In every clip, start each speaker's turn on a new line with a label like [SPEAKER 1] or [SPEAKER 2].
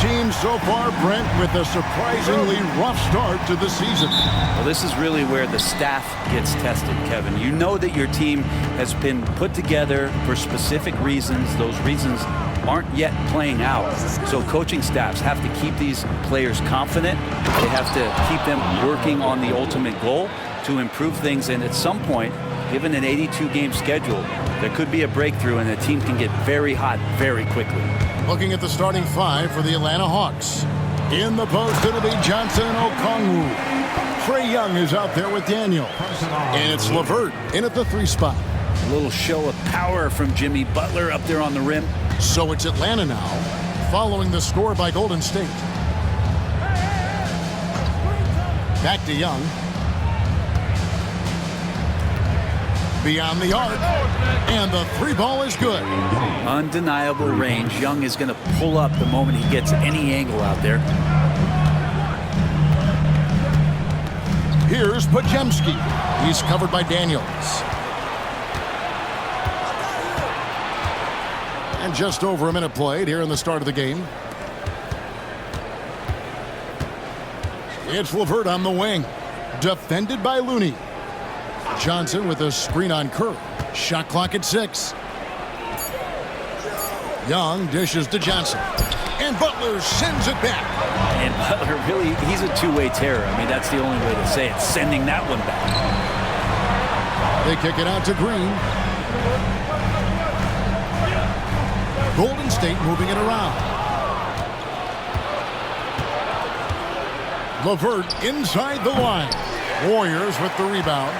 [SPEAKER 1] team so far, Brent, with a surprisingly rough start to the season.
[SPEAKER 2] Well, this is really where the staff gets tested, Kevin. You know that your team has been put together for specific reasons. Those reasons aren't yet playing out. So coaching staffs have to keep these players confident. They have to keep them working on the ultimate goal to improve things. And at some point, given an 82-game schedule, there could be a breakthrough and the team can get very hot very quickly.
[SPEAKER 1] Looking at the starting five for the Atlanta Hawks. In the post, it'll be Johnson and Okongwu. Trae Young is out there with Daniel. And it's LeVert in at the 3 spot.
[SPEAKER 2] A little show of power from Jimmy Butler up there on the rim.
[SPEAKER 1] So it's Atlanta now, following the score by Golden State. Back to Young. Beyond the arc, and the 3-ball is good.
[SPEAKER 2] Undeniable range. Young is going to pull up the moment he gets any angle out there.
[SPEAKER 1] Here's Podziemski. He's covered by Daniels. And just over a minute played here in the start of the game. It's LeVert on the wing. Defended by Looney. Johnson with a screen on Curry. Shot clock at 6. Young dishes to Johnson. And Butler sends it back.
[SPEAKER 2] And Butler really, he's a two-way terror. I mean, that's the only way to say it. Sending that one back.
[SPEAKER 1] They kick it out to Green. Golden State moving it around. LeVert inside the line. Warriors with the rebound.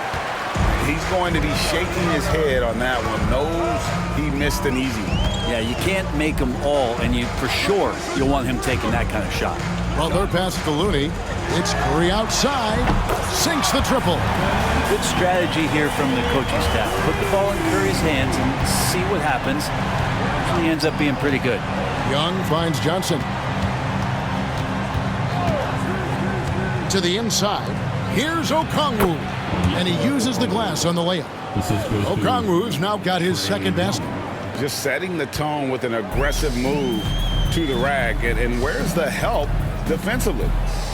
[SPEAKER 3] He's going to be shaking his head on that one. Knows he missed an easy one.
[SPEAKER 2] Yeah, you can't make them all, and you for sure you'll want him taking that kind of shot.
[SPEAKER 1] Butler passes to Looney. It's Curry outside. Sinks the triple.
[SPEAKER 2] Good strategy here from the coaching staff. Put the ball in Curry's hands and see what happens. Usually ends up being pretty good.
[SPEAKER 1] Young finds Johnson. To the inside. Here's Okongwu. And he uses the glass on the layup. Okongwu's now got his second basket.
[SPEAKER 3] Just setting the tone with an aggressive move to the rack. And where's the help defensively?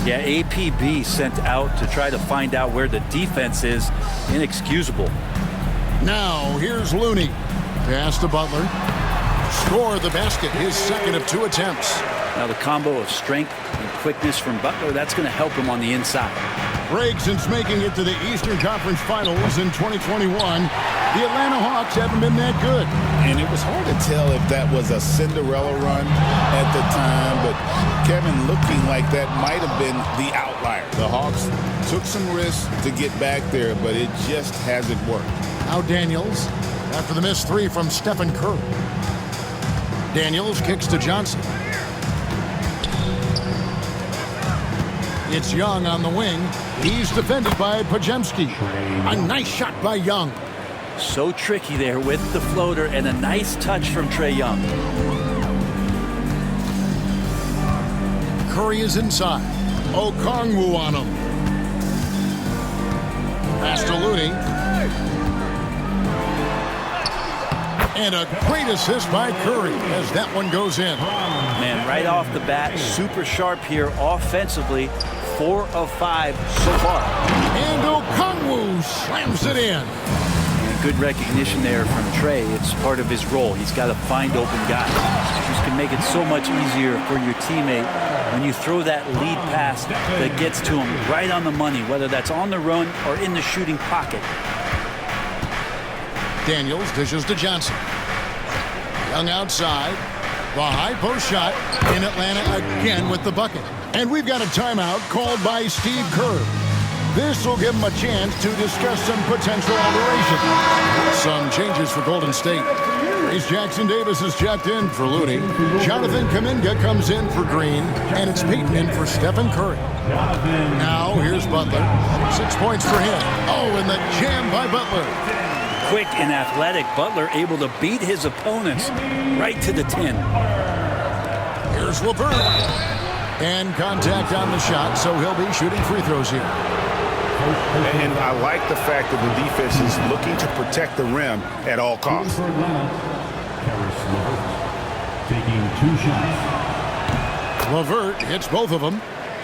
[SPEAKER 2] Yeah, APB sent out to try to find out where the defense is. Inexcusable.
[SPEAKER 1] Now, here's Looney. Pass to Butler. Score the basket, his second of 2 attempts.
[SPEAKER 2] Now the combo of strength and quickness from Butler, that's going to help him on the inside.
[SPEAKER 1] Break since making it to the Eastern Conference Finals in 2021. The Atlanta Hawks haven't been that good.
[SPEAKER 3] And it was hard to tell if that was a Cinderella run at the time, but Kevin, looking like that might have been the outlier. The Hawks took some risks to get back there, but it just hasn't worked.
[SPEAKER 1] Now Daniels, after the missed 3 from Stephen Curry. Daniels kicks to Johnson. It's Young on the wing. He's defended by Podziemski. A nice shot by Young.
[SPEAKER 2] So tricky there with the floater and a nice touch from Trae Young.
[SPEAKER 1] Curry is inside. Okongwu on him. Pass to Looney. And a great assist by Curry as that one goes in.
[SPEAKER 2] Man, right off the bat, super sharp here offensively. 4 of 5 so far.
[SPEAKER 1] And Okongwu slams it in.
[SPEAKER 2] And good recognition there from Trae. It's part of his role. He's got to find open guys. This can make it so much easier for your teammate when you throw that lead pass that gets to him right on the money, whether that's on the run or in the shooting pocket.
[SPEAKER 1] Daniels dishes to Johnson. Young outside. The high post shot in Atlanta again with the bucket. And we've got a timeout called by Steve Kerr. This will give him a chance to discuss some potential alteration. Some changes for Golden State. Grace Jackson Davis is checked in for Looney. Jonathan Kuminga comes in for Green. And it's Peyton in for Stephen Curry. Now here's Butler. 6 points for him. Oh, and the jam by Butler.
[SPEAKER 2] Quick and athletic, Butler able to beat his opponents right to the 10.
[SPEAKER 1] Here's LeVert. And contact on the shot, so he'll be shooting free throws here.
[SPEAKER 3] And I like the fact that the defense is looking to protect the rim at all costs.
[SPEAKER 4] For Atlanta, Karis LeVert taking 2 shots.
[SPEAKER 1] LeVert hits both of them.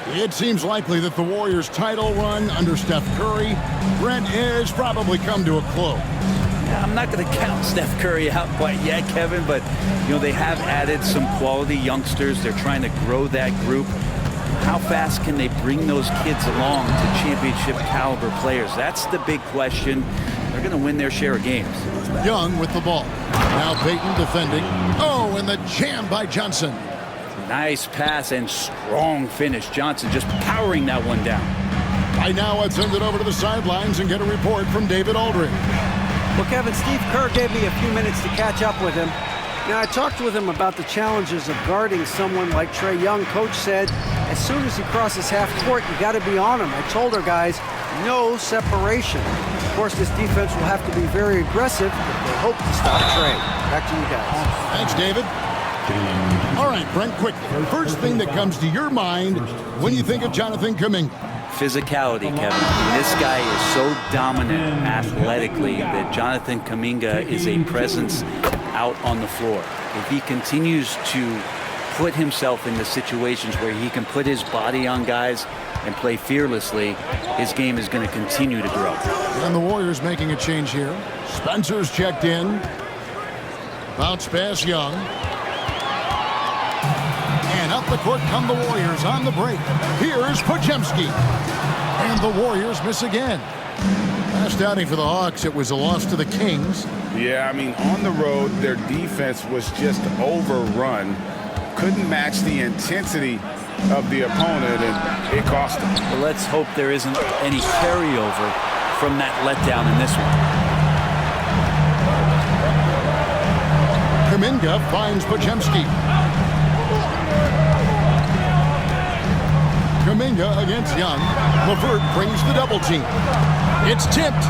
[SPEAKER 1] It seems likely that the Warriors' title run under Steph Curry, Brent, has probably come to a close.
[SPEAKER 2] I'm not going to count Steph Curry out quite yet, Kevin, but they have added some quality youngsters. They're trying to grow that group. How fast can they bring those kids along to championship caliber players? That's the big question. They're going to win their share of games.
[SPEAKER 1] Young with the ball. Now Payton defending. Oh, and the jam by Johnson.
[SPEAKER 2] Nice pass and strong finish. Johnson just powering that one down.
[SPEAKER 1] By now, I'd send it over to the sidelines and get a report from David Aldridge.
[SPEAKER 4] Well, Kevin, Steve Kerr gave me a few minutes to catch up with him. Now, I talked with him about the challenges of guarding someone like Trae Young. Coach said, as soon as he crosses half court, you got to be on him. I told our guys, no separation. Of course, this defense will have to be very aggressive if they hope to stop Trae. Back to you guys.
[SPEAKER 1] Thanks, David. All right, Brent, quick. First thing that comes to your mind when you think of Jonathan Kuminga.
[SPEAKER 2] Physicality, Kevin. This guy is so dominant athletically that Jonathan Kuminga is a presence out on the floor. If he continues to put himself into situations where he can put his body on guys and play fearlessly, his game is going to continue to grow.
[SPEAKER 1] And the Warriors making a change here. Spencer's checked in. Bounce pass Young. And up the court come the Warriors on the break. Here's Podziemski. And the Warriors miss again. Last outing for the Hawks, it was a loss to the Kings.
[SPEAKER 3] Yeah, I mean, on the road, their defense was just overrun. Couldn't match the intensity of the opponent, and it cost them.
[SPEAKER 2] Well, let's hope there isn't any carryover from that letdown in this one.
[SPEAKER 1] Kuminga finds Podziemski. Kuminga against Young. LeVert brings the double team. It's tipped.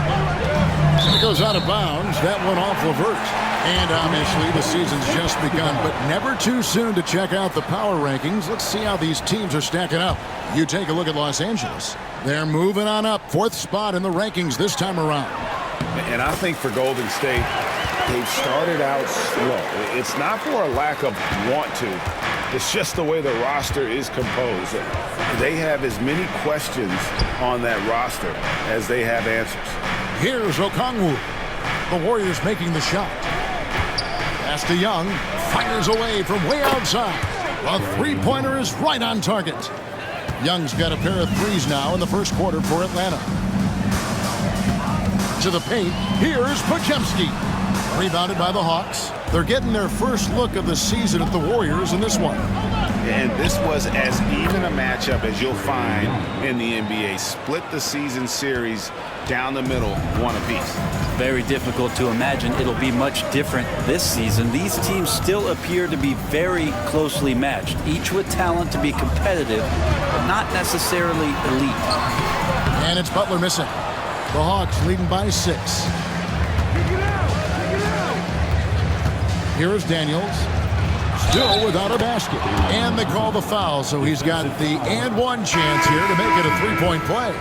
[SPEAKER 1] It goes out of bounds. That one off LeVert. And obviously the season's just begun, but never too soon to check out the power rankings. Let's see how these teams are stacking up. You take a look at Los Angeles. They're moving on up. 4th spot in the rankings this time around.
[SPEAKER 3] And I think for Golden State, they've started out slow. It's not for a lack of want to. It's just the way the roster is composed. They have as many questions on that roster as they have answers.
[SPEAKER 1] Here's Okongwu. The Warriors making the shot. Pass to Young. Fires away from way outside. A three-pointer is right on target. Young's got a pair of threes now in the first quarter for Atlanta. To the paint. Here's Podziemski. Rebounded by the Hawks. They're getting their first look of the season at the Warriors in this one.
[SPEAKER 3] And this was as even a matchup as you'll find in the NBA. Split the season series down the middle, one apiece.
[SPEAKER 2] Very difficult to imagine it'll be much different this season. These teams still appear to be very closely matched, each with talent to be competitive, but not necessarily elite.
[SPEAKER 1] And it's Butler missing. The Hawks leading by 6. Here is Daniels. Still without a basket. And they call the foul, so he's got the and one chance here to make it a 3-point play.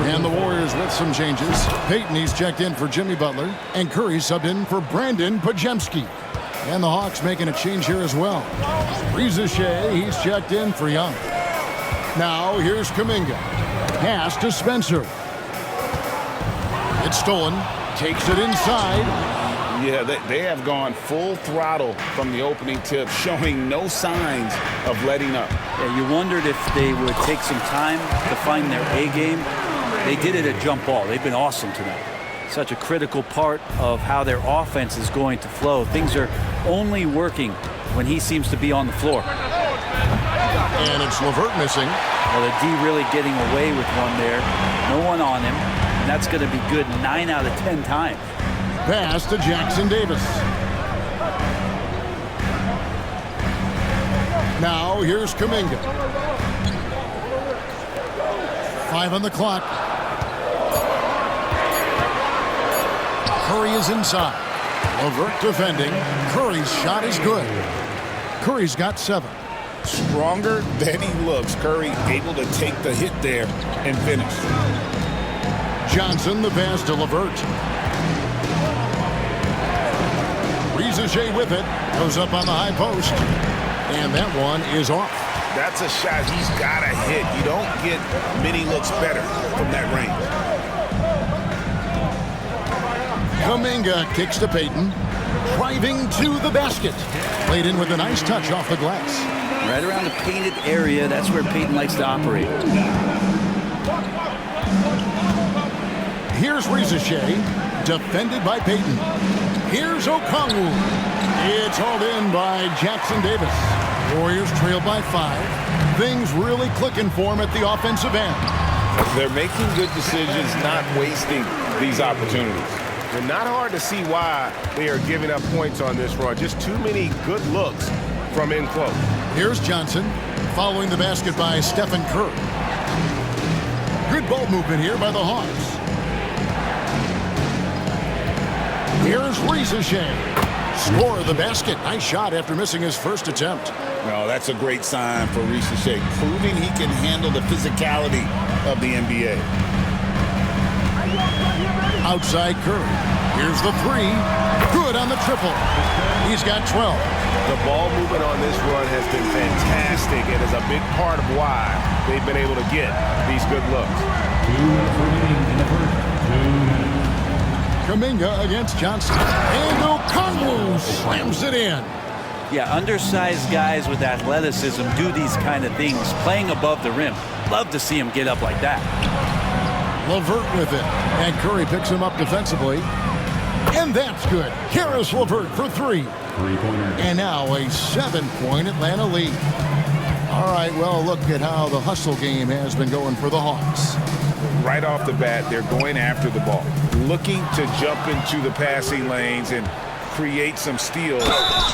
[SPEAKER 1] And the Warriors with some changes. Payton, he's checked in for Jimmy Butler. And Curry subbed in for Brandon Podziemski. And the Hawks making a change here as well. Rizichet, he's checked in for Young. Now here's Kuminga. Pass to Spencer. It's stolen. Takes it inside.
[SPEAKER 3] Yeah, they have gone full throttle from the opening tip, showing no signs of letting up.
[SPEAKER 2] Yeah, you wondered if they would take some time to find their A game. They did it at jump ball. They've been awesome tonight. Such a critical part of how their offense is going to flow. Things are only working when he seems to be on the floor.
[SPEAKER 1] And it's LeVert missing.
[SPEAKER 2] Well, the D really getting away with one there. No one on him. And that's going to be good 9 out of 10 times.
[SPEAKER 1] Pass to Jackson Davis. Now here's Kuminga. 5 on the clock. Curry is inside. LeVert defending. Curry's shot is good. Curry's got 7.
[SPEAKER 3] Stronger than he looks. Curry able to take the hit there and finish.
[SPEAKER 1] Johnson the pass to LeVert. Rizichet with it. Goes up on the high post. And that one is off.
[SPEAKER 3] That's a shot he's got to hit. You don't get many looks better from that range.
[SPEAKER 1] Kuminga kicks to Payton. Driving to the basket. Played in with a nice touch off the glass.
[SPEAKER 2] Right around the painted area, that's where Payton likes to operate.
[SPEAKER 1] Here's Rizashea, defended by Payton. Here's Okongwu. It's hauled in by Jackson Davis. Warriors trail by 5. Things really clicking for him at the offensive end.
[SPEAKER 3] They're making good decisions, not wasting these opportunities.
[SPEAKER 5] And not hard to see why they are giving up points on this run. Just too many good looks from in close.
[SPEAKER 1] Here's Johnson, following the basket by Stephen Curry. Good ball movement here by the Hawks. Here's Rizashea. Score of the basket. Nice shot after missing his first attempt.
[SPEAKER 3] No, that's a great sign for Rizashea, proving he can handle the physicality of the NBA.
[SPEAKER 1] Outside Curry. Here's the 3. Good on the triple. He's got 12.
[SPEAKER 5] The ball movement on this run has been fantastic and is a big part of why they've been able to get these good looks.
[SPEAKER 1] Kuminga against Johnson. And Okongwu slams it in.
[SPEAKER 2] Yeah, undersized guys with athleticism do these kind of things, playing above the rim. Love to see him get up like that.
[SPEAKER 1] LeVert with it. And Curry picks him up defensively. And that's good. Karis LeVert for 3. And now a 7-point Atlanta lead. All right, well, look at how the hustle game has been going for the Hawks.
[SPEAKER 3] Right off the bat, they're going after the ball, looking to jump into the passing lanes and create some steals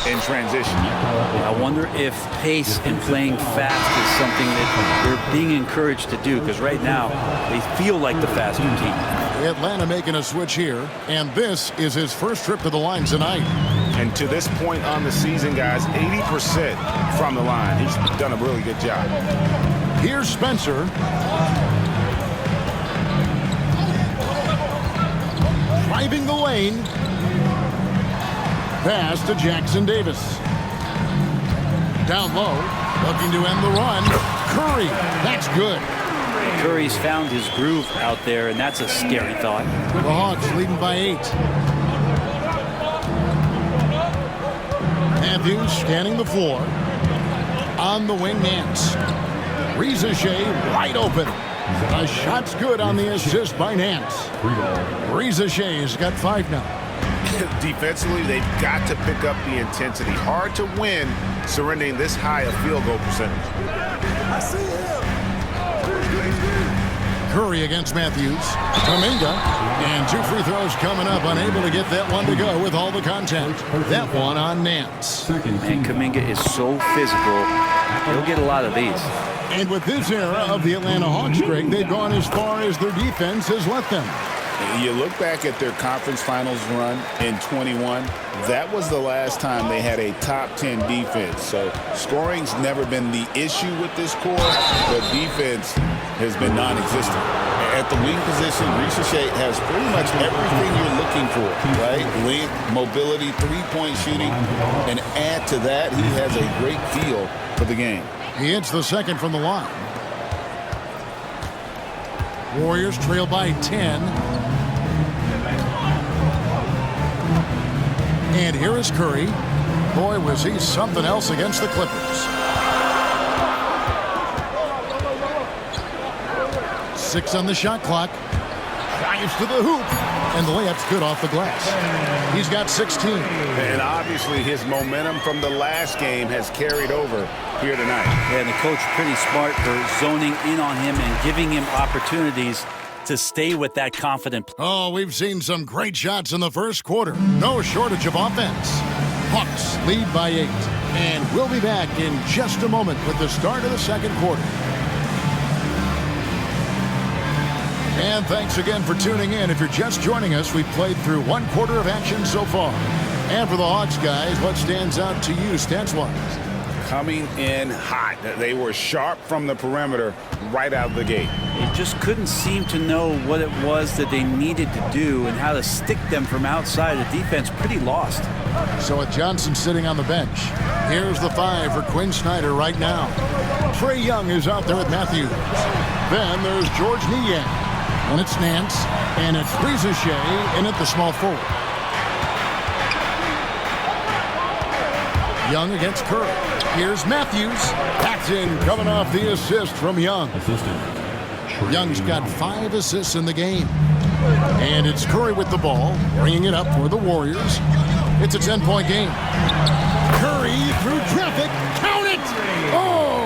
[SPEAKER 3] in transition.
[SPEAKER 2] I wonder if pace and playing fast is something that they're being encouraged to do, because right now they feel like the faster team.
[SPEAKER 1] Atlanta making a switch here, and this is his first trip to the line tonight.
[SPEAKER 5] And to this point on the season, guys, 80% from the line. He's done a really good job.
[SPEAKER 1] Here's Spencer. Driving the lane. Pass to Jackson Davis. Down low, looking to end the run. Curry, that's good.
[SPEAKER 2] Curry's found his groove out there, and that's a scary thought.
[SPEAKER 1] The Hawks leading by 8. Matthews scanning the floor. On the wing, Nance. Rizashea wide open. A shot's good on the assist by Nance. Rizashea's got 5 now.
[SPEAKER 5] Defensively, they've got to pick up the intensity. Hard to win surrendering this high a field goal percentage.
[SPEAKER 6] I see him.
[SPEAKER 1] Curry against Matthews. Kuminga. And 2 free throws coming up. Unable to get that one to go with all the contact. That one on Nance.
[SPEAKER 2] And Kuminga is so physical. He'll get a lot of these.
[SPEAKER 1] And with this era of the Atlanta Hawks, Greg, they've gone as far as their defense has let them.
[SPEAKER 3] You look back at their conference finals run in 21, that was the last time they had a top 10 defense. So scoring's never been the issue with this core, but defense has been non-existent. At the wing position, Rizashea has pretty much everything you're looking for, right? Length, mobility, three-point shooting, and add to that, he has a great feel for the game.
[SPEAKER 1] He hits the second from the line. Warriors trail by 10. And here is Curry. Boy, was he something else against the Clippers. 6 on the shot clock. Drives to the hoop. And the layup's good off the glass. He's got 16.
[SPEAKER 5] And obviously his momentum from the last game has carried over here tonight.
[SPEAKER 2] Yeah, and the coach pretty smart for zoning in on him and giving him opportunities to stay with that confident.
[SPEAKER 1] Oh, we've seen some great shots in the first quarter. No shortage of offense. Hawks lead by 8. And we'll be back in just a moment with the start of the second quarter. And thanks again for tuning in. If you're just joining us, we've played through 1 quarter of action so far. And for the Hawks guys, what stands out to you stats-wise?
[SPEAKER 3] coming in hot. They were sharp from the perimeter right out of the gate.
[SPEAKER 2] They just couldn't seem to know what it was that they needed to do and how to stick them from outside. The defense pretty lost.
[SPEAKER 1] So with Johnson sitting on the bench, here's the 5 for Quinn Snyder right now. Trae Young is out there with Matthews. Then there's George Niang. And it's Nance. And it's Reza Shea in at the small forward. Young against Curry. Here's Matthews. Paxson coming off the assist from Young. Young's got 5 assists in the game. And it's Curry with the ball, bringing it up for the Warriors. It's a 10-point game. Curry through traffic. Count it! Oh!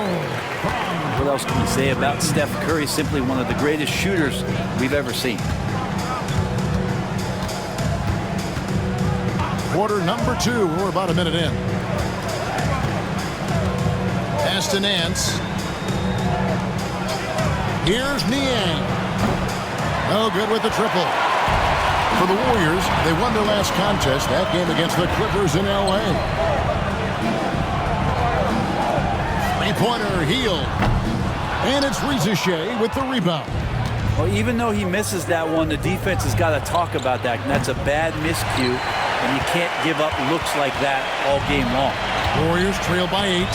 [SPEAKER 2] What else can you say about Steph Curry? Simply one of the greatest shooters we've ever seen.
[SPEAKER 1] Quarter number 2. We're about a minute in. Pass to Nance. Here's Niang. Oh, good with the triple. For the Warriors, they won their last contest, that game against the Clippers in L.A. Three-pointer, Heel. And it's Reza Shea with the rebound.
[SPEAKER 2] Well, even though he misses that one, the defense has got to talk about that. And that's a bad miscue, and you can't give up looks like that all game long.
[SPEAKER 1] Warriors trail by 8.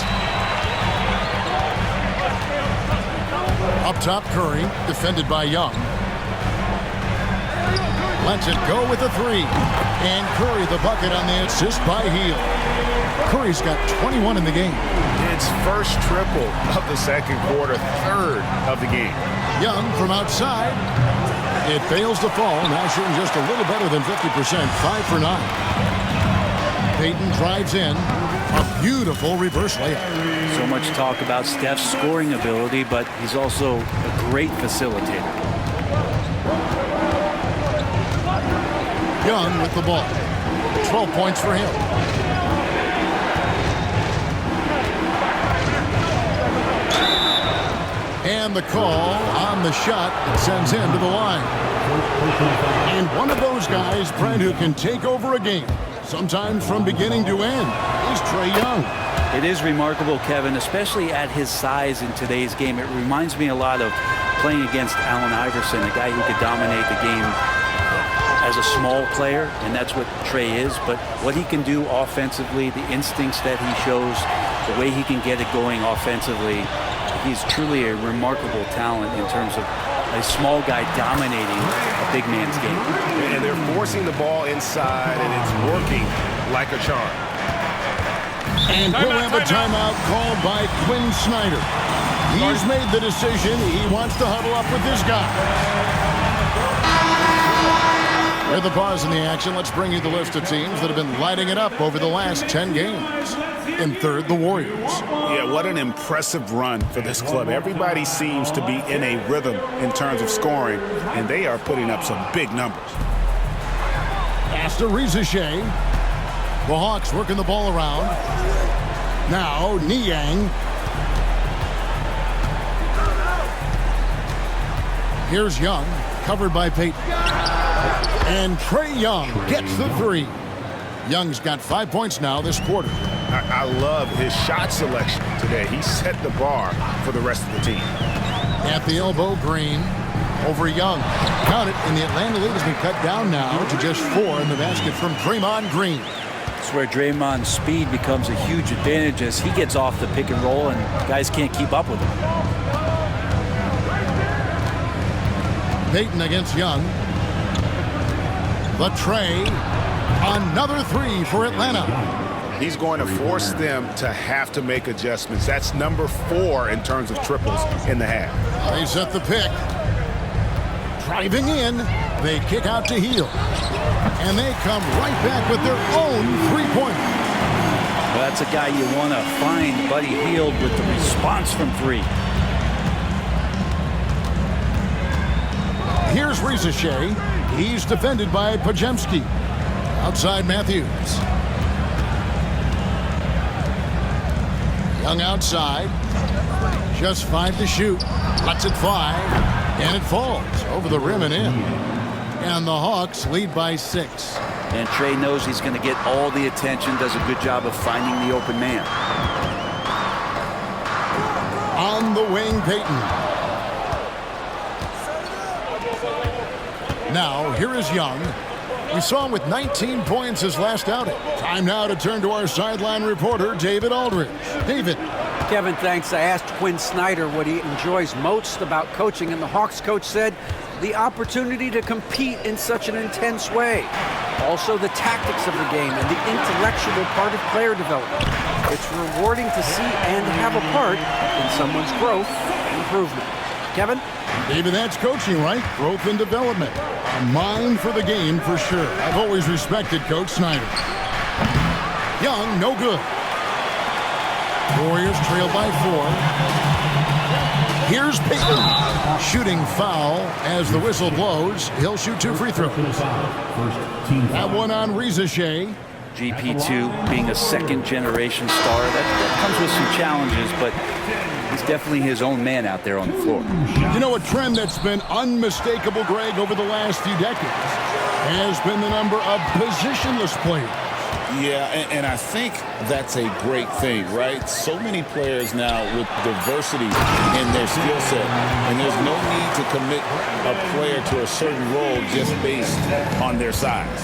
[SPEAKER 1] Up top, Curry, defended by Young. Lets it go with a 3. And Curry the bucket on the assist by Heel. Curry's got 21 in the game.
[SPEAKER 5] It's first triple of the second quarter, third of the game.
[SPEAKER 1] Young from outside. It fails to fall. Now shooting just a little better than 50%. 5 for 9. Payton drives in. A beautiful reverse layup.
[SPEAKER 2] So much talk about Steph's scoring ability, but he's also a great facilitator.
[SPEAKER 1] Young with the ball. 12 points for him. And the call on the shot that sends him to the line. And one of those guys, Brent, who can take over a game, sometimes from beginning to end, is Trae Young.
[SPEAKER 2] It is remarkable, Kevin, especially at his size in today's game. It reminds me a lot of playing against Allen Iverson, a guy who could dominate the game as a small player, and that's what Trae is. But what he can do offensively, the instincts that he shows, the way he can get it going offensively, he's truly a remarkable talent in terms of a small guy dominating a big man's game.
[SPEAKER 5] And they're forcing the ball inside, and it's working like a charm.
[SPEAKER 1] And we'll have a timeout called by Quinn Snyder. He's made the decision. He wants to huddle up with this guy. With a pause in the action, let's bring you the list of teams that have been lighting it up over the last 10 games. In third, the Warriors.
[SPEAKER 3] Yeah, what an impressive run for this club. Everybody seems to be in a rhythm in terms of scoring, and they are putting up some big numbers.
[SPEAKER 1] Pass to Reza Shea. The Hawks working the ball around. Now, Niang. Here's Young, covered by Payton. And Trae Young gets the 3. Young's got 5 points now this quarter.
[SPEAKER 5] I love his shot selection today. He set the bar for the rest of the team.
[SPEAKER 1] At the elbow, Green over Young. Count it, and the Atlanta lead has been cut down now to just 4 in the basket from Draymond Green.
[SPEAKER 2] That's where Draymond's speed becomes a huge advantage as he gets off the pick and roll and guys can't keep up with him.
[SPEAKER 1] Payton against Young. The Trae. Another 3 for Atlanta.
[SPEAKER 5] He's going to force them to have to make adjustments. That's number 4 in terms of triples in the half.
[SPEAKER 1] They set the pick. Driving in. They kick out to Heel. And they come right back with their own 3-pointer.
[SPEAKER 2] Well, that's a guy you want to find, Buddy Hield, with the response from 3.
[SPEAKER 1] Here's Reza Shea. He's defended by Pajemski. Outside Matthews. Young outside. Just 5 to shoot. Lets it fly. And it falls over the rim and in. And the Hawks lead by 6.
[SPEAKER 2] And Trae knows he's going to get all the attention, does a good job of finding the open man.
[SPEAKER 1] the wing, Payton. Now, here is Young. We saw him with 19 points his last outing. Time now to turn to our sideline reporter, David Aldridge. David.
[SPEAKER 4] Kevin, thanks. I asked Quinn Snyder what he enjoys most about coaching, and the Hawks coach said the opportunity to compete in such an intense way. Also, the tactics of the game and the intellectual part of player development. It's rewarding to see and have a part in someone's growth and improvement. Kevin?
[SPEAKER 1] David, that's coaching, right? Growth and development. A mind for the game for sure. I've always respected Coach Snyder. Young, no good. Warriors trail by 4. Here's Payton. Shooting foul as the whistle blows. He'll shoot 2 free throws. That one on Rizachet.
[SPEAKER 2] GP2 being a second-generation star, that comes with some challenges, but he's definitely his own man out there on the floor.
[SPEAKER 1] You know, a trend that's been unmistakable, Greg, over the last few decades has been the number of positionless players.
[SPEAKER 3] Yeah, and I think that's a great thing, right? So many players now with diversity in their skill set, and there's no need to commit a player to a certain role just based on their size.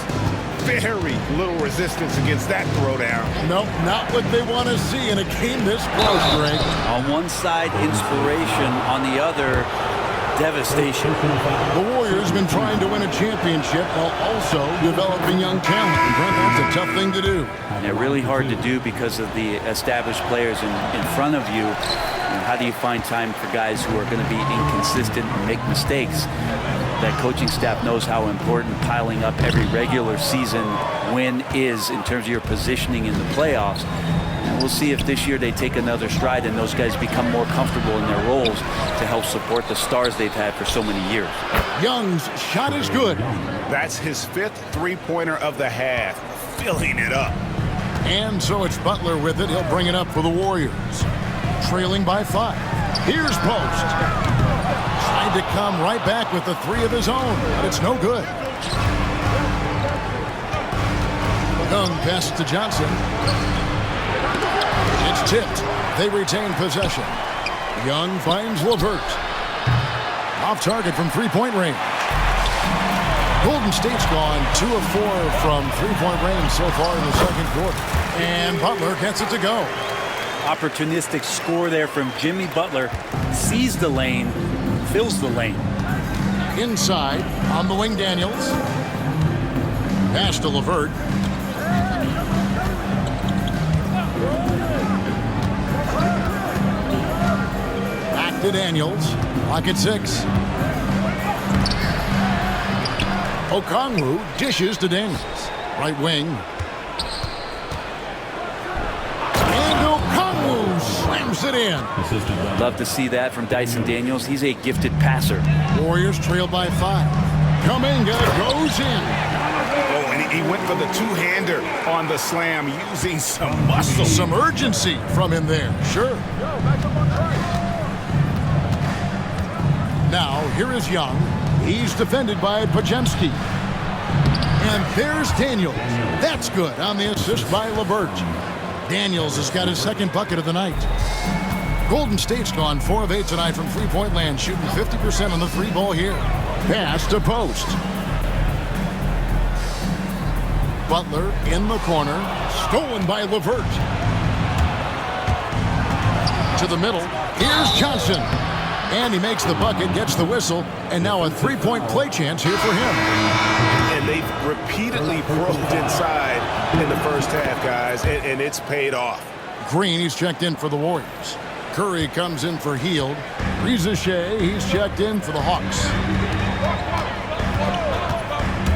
[SPEAKER 5] Very little resistance against that throwdown.
[SPEAKER 1] Nope, not what they want to see in a game this close, Greg.
[SPEAKER 2] On one side, inspiration. On the other, devastation.
[SPEAKER 1] The Warriors been trying to win a championship while also developing young talent. And Brent, that's a tough thing to do.
[SPEAKER 2] Yeah, really hard to do because of the established players in front of you. And how do you find time for guys who are going to be inconsistent and make mistakes? That coaching staff knows how important piling up every regular season win is in terms of your positioning in the playoffs. And we'll see if this year they take another stride and those guys become more comfortable in their roles to help support the stars they've had for so many years.
[SPEAKER 1] Young's shot is good.
[SPEAKER 5] That's his 5th three-pointer of the half, filling it up.
[SPEAKER 1] And so it's Butler with it. He'll bring it up for the Warriors. Trailing by 5. Here's Post. Tried to come right back with the 3 of his own, but it's no good. Young pass to Johnson. It's tipped. They retain possession. Young finds LeVert. Off target from three-point range. Golden State's gone 2 of 4 from three-point range so far in the second quarter. And Butler gets it to go.
[SPEAKER 2] Opportunistic score there from Jimmy Butler. Sees the lane, fills the lane.
[SPEAKER 1] Inside on the wing, Daniels. Pass to LeVert. Back to Daniels. Clock at 6. Okongwu dishes to Daniels. Right wing. And Okongwu slams it in.
[SPEAKER 2] Love to see that from Dyson Daniels. He's a gifted passer.
[SPEAKER 1] Warriors trail by 5. Kuminga goes in.
[SPEAKER 5] Oh, and he went for the two-hander on the slam, using some muscle.
[SPEAKER 1] Some urgency from him there, sure. Now, here is Young. He's defended by Pajemski. And there's Daniels. That's good on the assist by LeVert. Daniels has got his second bucket of the night. Golden State's gone 4 of 8 tonight from three-point land, shooting 50% on the 3-ball here. Pass to Post. Butler in the corner. Stolen by LeVert. To the middle. Here's Johnson. And he makes the bucket, gets the whistle, and now a three-point play chance here for him.
[SPEAKER 5] And they've repeatedly probed inside in the first half, guys, and it's paid off.
[SPEAKER 1] Green, he's checked in for the Warriors. Curry comes in for Hield. Rizachet, he's checked in for the Hawks.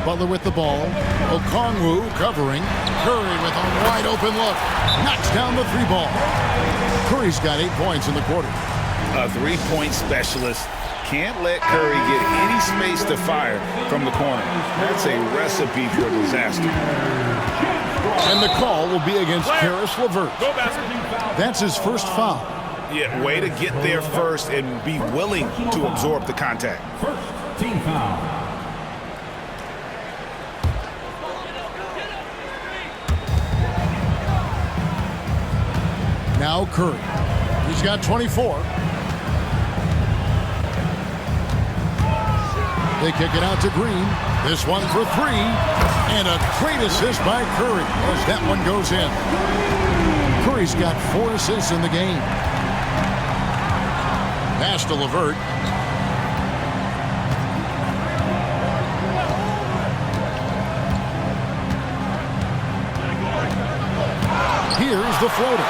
[SPEAKER 1] Butler with the ball. Okongwu covering. Curry with a wide-open look. Knocks down the 3-ball. Curry's got 8 points in the quarter.
[SPEAKER 3] A three-point specialist can't let Curry get any space to fire from the corner. That's a recipe for disaster.
[SPEAKER 1] And the call will be against Karis LeVert. That's his first foul.
[SPEAKER 5] Yeah, way to get there first and be willing to absorb the contact.
[SPEAKER 6] First team foul.
[SPEAKER 1] Now Curry. He's got 24. They kick it out to Green. This one for three. And a great assist by Curry as that one goes in. Curry's got 4 assists in the game. Pass to LeVert. Here's the floater.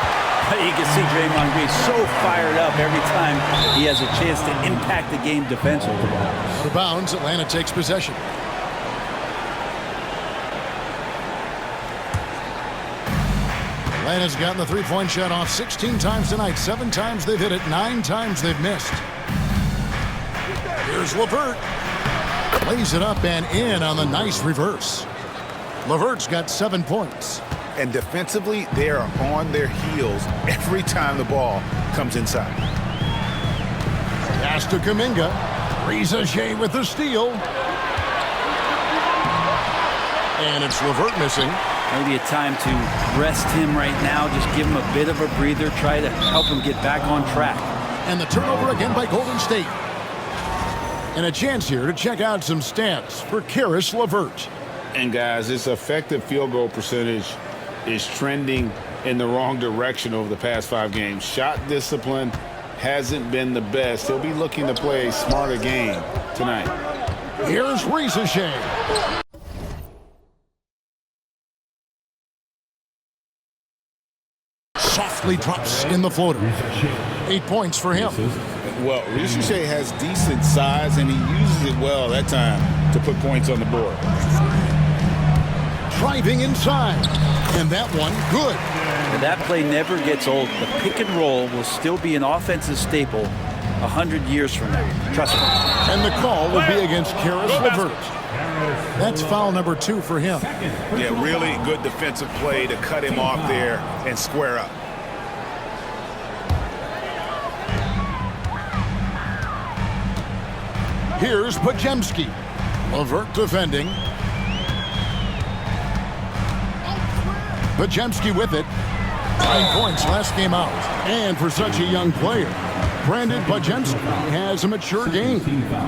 [SPEAKER 2] You can see Draymond Green so fired up every time he has a chance to impact the game defensively.
[SPEAKER 1] Out of bounds, Atlanta takes possession. Atlanta's gotten the three-point shot off 16 times tonight. 7 times they've hit it, 9 times they've missed. Here's LeVert. Lays it up and in on the nice reverse. LeVert's got 7 points.
[SPEAKER 3] And defensively, they are on their heels every time the ball comes inside.
[SPEAKER 1] Pass to Kuminga. Riza with the steal. And it's LeVert missing.
[SPEAKER 2] Maybe a time to rest him right now. Just give him a bit of a breather. Try to help him get back on track.
[SPEAKER 1] And the turnover again by Golden State. And a chance here to check out some stats for Caris LeVert.
[SPEAKER 3] And guys, his effective field goal percentage is trending in the wrong direction over the past 5 games. Shot discipline hasn't been the best. He'll be looking to play a smarter game tonight.
[SPEAKER 1] Here's Riza. Softly drops in the floater. 8 points for him.
[SPEAKER 3] Well, Riza has decent size, and he uses it well that time to put points on the board.
[SPEAKER 1] Driving inside. And that one, good.
[SPEAKER 2] And that play never gets old. The pick and roll will still be an offensive staple 100 years from now. Trust me.
[SPEAKER 1] And the call will be against Caris LeVert. That's foul number 2 for him.
[SPEAKER 3] Yeah, really good defensive play to cut him off there and square up.
[SPEAKER 1] Here's Podziemski. LeVert defending. Podziemski with it. 9 points last game out. And for such a young player, Brandon Podziemski has a mature game.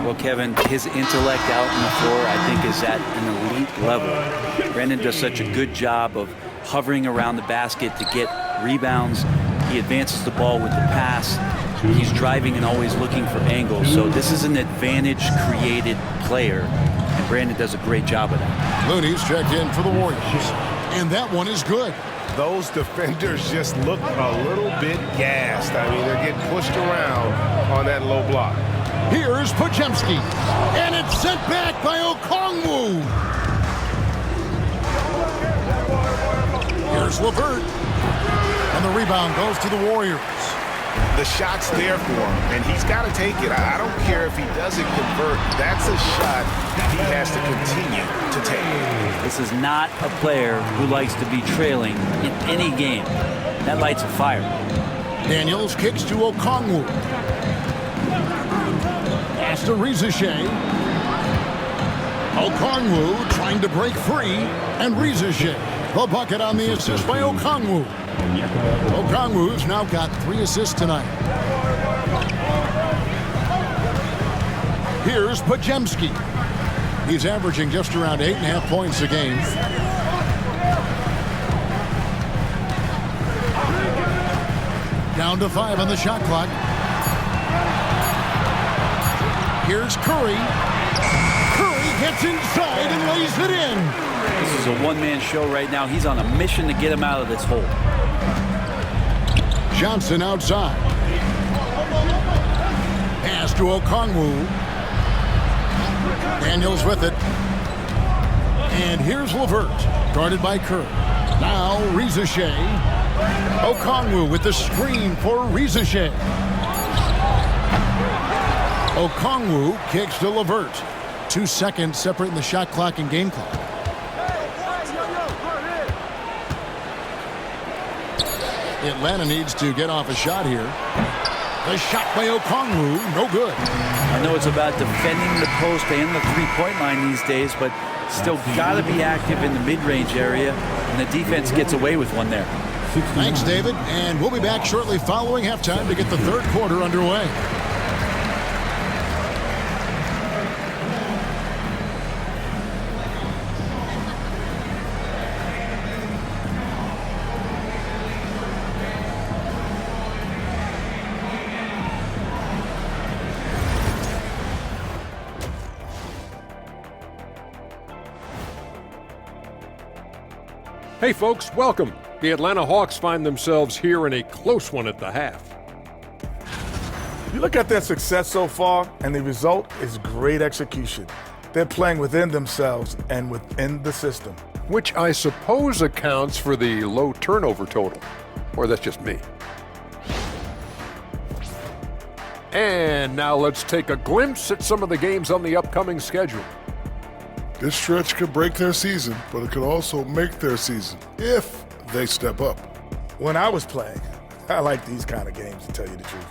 [SPEAKER 2] Well, Kevin, his intellect out on the floor, I think, is at an elite level. Brandon does such a good job of hovering around the basket to get rebounds. He advances the ball with the pass. He's driving and always looking for angles. So this is an advantage-created player, and Brandon does a great job of that.
[SPEAKER 1] Looney's checked in for the Warriors. And that one is good.
[SPEAKER 5] Those defenders just look a little bit gassed. I mean, they're getting pushed around on that low block.
[SPEAKER 1] Here's Podziemski. And it's sent back by Okongwu. Here's LeVert. And the rebound goes to the Warriors.
[SPEAKER 5] The shot's there for him, and he's got to take it. I don't care if he doesn't convert. That's a shot he has to continue to take.
[SPEAKER 2] This is not a player who likes to be trailing in any game. That lights a fire.
[SPEAKER 1] Daniels kicks to Okongwu. Pass to Riza. Okongwu trying to break free, and Riza the bucket on the assist by Okongwu. Okongwu's now got 3 assists tonight. Here's Podziemski. He's averaging just around 8.5 points a game. Down to 5 on the shot clock. Here's Curry. Curry gets inside and lays it in.
[SPEAKER 2] This is a one-man show right now. He's on a mission to get him out of this hole.
[SPEAKER 1] Johnson outside. Pass to Okongwu. Daniels with it. And here's LeVert, guarded by Curry. Now Riza. Okongwu with the screen for Riza. Okongwu kicks to LeVert. 2 seconds separating the shot clock and game clock. Atlanta needs to get off a shot here. The shot by Okongwu, no good.
[SPEAKER 2] I know it's about defending the post and the three-point line these days, but still got to be active in the mid-range area, and the defense gets away with one there.
[SPEAKER 1] Thanks, David, and we'll be back shortly following halftime to get the third quarter underway.
[SPEAKER 7] Hey folks, welcome. The Atlanta Hawks find themselves here in a close one at the half.
[SPEAKER 6] You look at their success so far, and the result is great execution. They're playing within themselves and within the system.
[SPEAKER 7] Which I suppose accounts for the low turnover total. Or that's just me. And now let's take a glimpse at some of the games on the upcoming schedule.
[SPEAKER 8] This stretch could break their season, but it could also make their season if they step up.
[SPEAKER 6] When I was playing, I like these kind of games, to tell you the truth.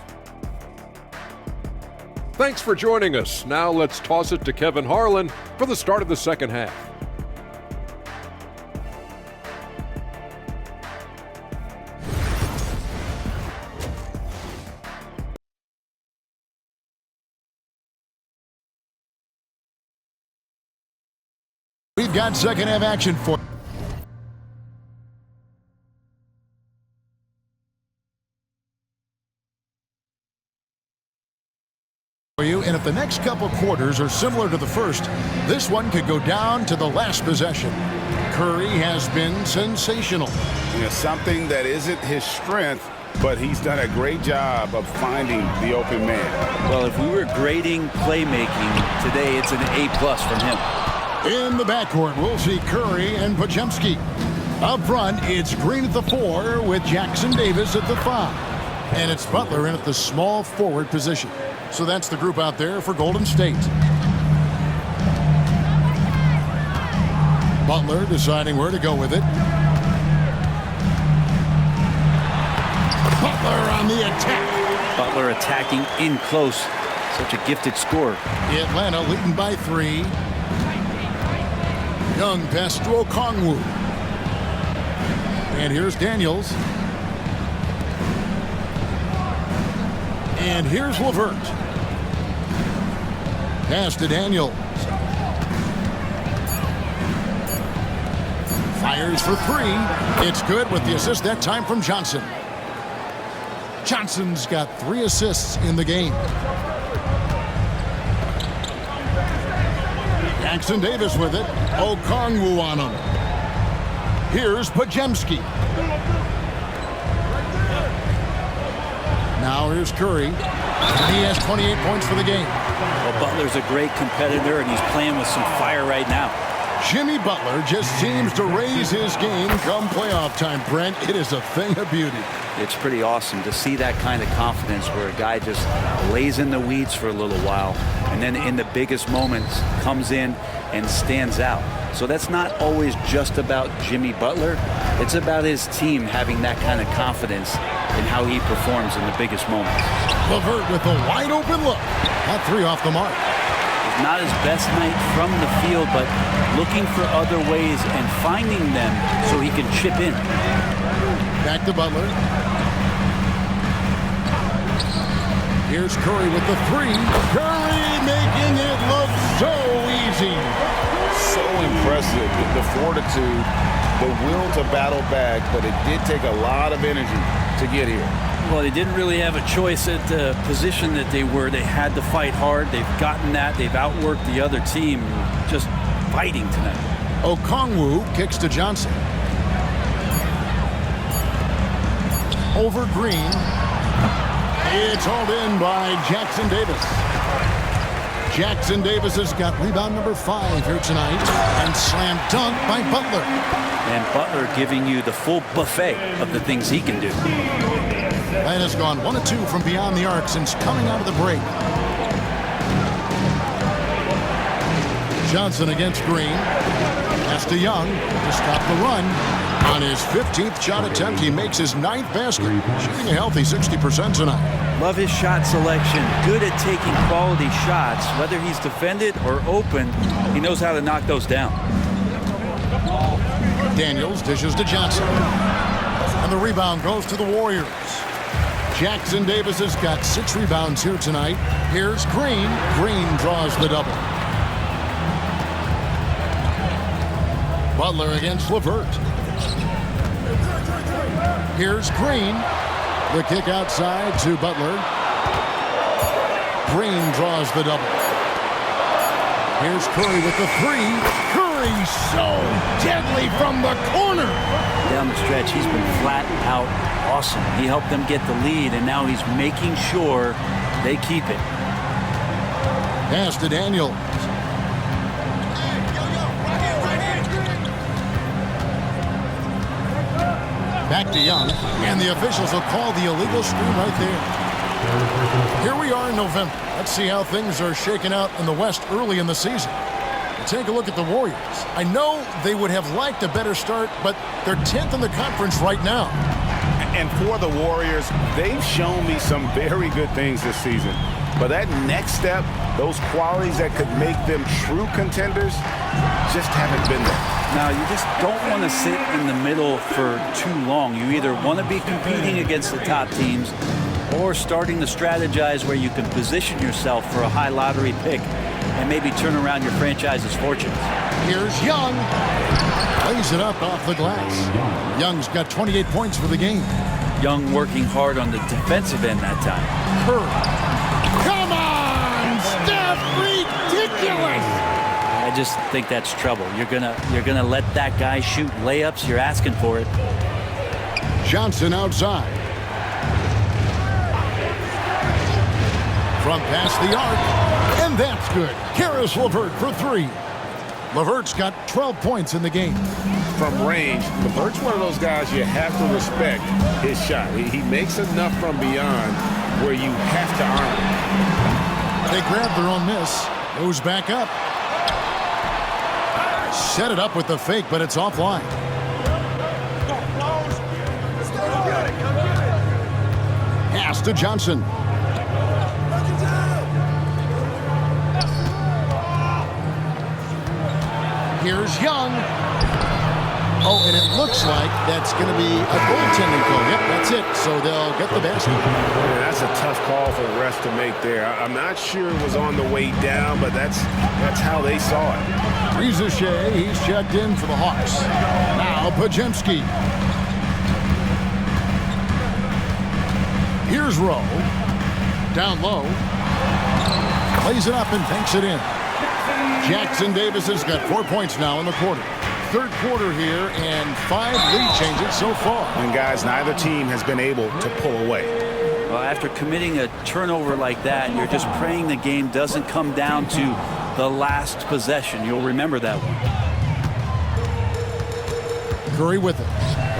[SPEAKER 7] Thanks for joining us. Now let's toss it to Kevin Harlan for the start of the second half.
[SPEAKER 1] We've got second half action for you, and if the next couple quarters are similar to the first, this one could go down to the last possession. Curry has been sensational.
[SPEAKER 3] You know, something that isn't his strength, but he's done a great job of finding the open man.
[SPEAKER 2] Well, if we were grading playmaking today, it's an A+ from him.
[SPEAKER 1] In the backcourt, we'll see Curry and Podziemski. Up front, it's Green at the 4 with Jackson Davis at the 5. And it's Butler in at the small forward position. So that's the group out there for Golden State. Butler deciding where to go with it. Butler on the attack.
[SPEAKER 2] Butler attacking in close. Such a gifted scorer.
[SPEAKER 1] Atlanta leading by 3. Young pass to Okongwu. And here's Daniels. And here's LeVert. Pass to Daniels. Fires for 3. It's good with the assist that time from Johnson. Johnson's got 3 assists in the game. Jackson Davis with it. Okongwu on him. Here's Podziemski. Now here's Curry. And he has 28 points for the game.
[SPEAKER 2] Well, Butler's a great competitor, and he's playing with some fire right now.
[SPEAKER 1] Jimmy Butler just seems to raise his game come playoff time, Brent. It is a thing of beauty.
[SPEAKER 2] It's pretty awesome to see that kind of confidence where a guy just lays in the weeds for a little while and then in the biggest moments comes in and stands out. So that's not always just about Jimmy Butler. It's about his team having that kind of confidence in how he performs in the biggest moments.
[SPEAKER 1] LeVert with a wide open look. That 3 off the mark.
[SPEAKER 2] Not his best night from the field, but looking for other ways and finding them so he can chip in.
[SPEAKER 1] Back to Butler. Here's Curry with the 3. Curry making it look so easy.
[SPEAKER 3] So impressive, the fortitude, the will to battle back, but it did take a lot of energy to get here.
[SPEAKER 2] Well, they didn't really have a choice at the position that they were. They had to fight hard. They've gotten that. They've outworked the other team, just fighting tonight.
[SPEAKER 1] Okongwu kicks to Johnson. Over Green. It's hauled in by Jackson Davis. Jackson Davis has got rebound number 5 here tonight. And slam dunk by Butler.
[SPEAKER 2] And Butler giving you the full buffet of the things he can do.
[SPEAKER 1] Atlanta's gone 1 of 2 from beyond the arc since coming out of the break. Johnson against Green. Pass to Young to stop the run. On his 15th shot attempt, he makes his 9th basket. Shooting a healthy 60% tonight.
[SPEAKER 2] Love his shot selection. Good at taking quality shots. Whether he's defended or open, he knows how to knock those down.
[SPEAKER 1] Daniels dishes to Johnson. And the rebound goes to the Warriors. Jackson Davis has got 6 rebounds here tonight. Here's Green. Green draws the double. Butler against LeVert. Here's Green. The kick outside to Butler. Green draws the double. Here's Curry with the 3. Curry Curry so deadly from the corner.
[SPEAKER 2] Down the stretch, he's been flat out awesome. He helped them get the lead, and now he's making sure they keep it.
[SPEAKER 1] Pass to Daniels. Back to Young, and the officials will call the illegal screen right there. Here we are in November. Let's see how things are shaking out in the West early in the season. Take a look at the Warriors. I know they would have liked a better start, but they're 10th in the conference right now.
[SPEAKER 5] And for the Warriors, they've shown me some very good things this season. But that next step, those qualities that could make them true contenders, just haven't been there.
[SPEAKER 2] Now, you just don't want to sit in the middle for too long. You either want to be competing against the top teams or starting to strategize where you can position yourself for a high lottery pick and maybe turn around your franchise's fortunes.
[SPEAKER 1] Here's Young. Lays it up off the glass. Young's got 28 points for the game.
[SPEAKER 2] Young working hard on the defensive end that time.
[SPEAKER 1] Curry. Come on, Steph! Ridiculous!
[SPEAKER 2] I just think that's trouble. You're gonna let that guy shoot layups. You're asking for it.
[SPEAKER 1] Johnson outside. From past the arc, and that's good. Karis LeVert for three. LeVert's got 12 points in the game.
[SPEAKER 5] From range, LeVert's one of those guys you have to respect his shot. He makes enough from beyond where you have to honor him.
[SPEAKER 1] They grab their own miss. Goes back up. Set it up with the fake, but it's offline. Pass to Johnson. Here's Young. Oh, and it looks like that's going to be a goaltending call. Yep, that's it. So they'll get the basket.
[SPEAKER 5] Yeah, that's a tough call for the refs to make there. I'm not sure it was on the way down, but that's how they saw it.
[SPEAKER 1] Rizachet, he's checked in for the Hawks. Now Pajemski. Here's Rowe. Down low. Plays it up and banks it in. Jackson Davis has got 4 points now in the quarter. Third quarter here and 5 lead changes so far.
[SPEAKER 5] And guys, neither team has been able to pull away.
[SPEAKER 2] Well, after committing a turnover like that, you're just praying the game doesn't come down to the last possession. You'll remember that one.
[SPEAKER 1] Curry with it.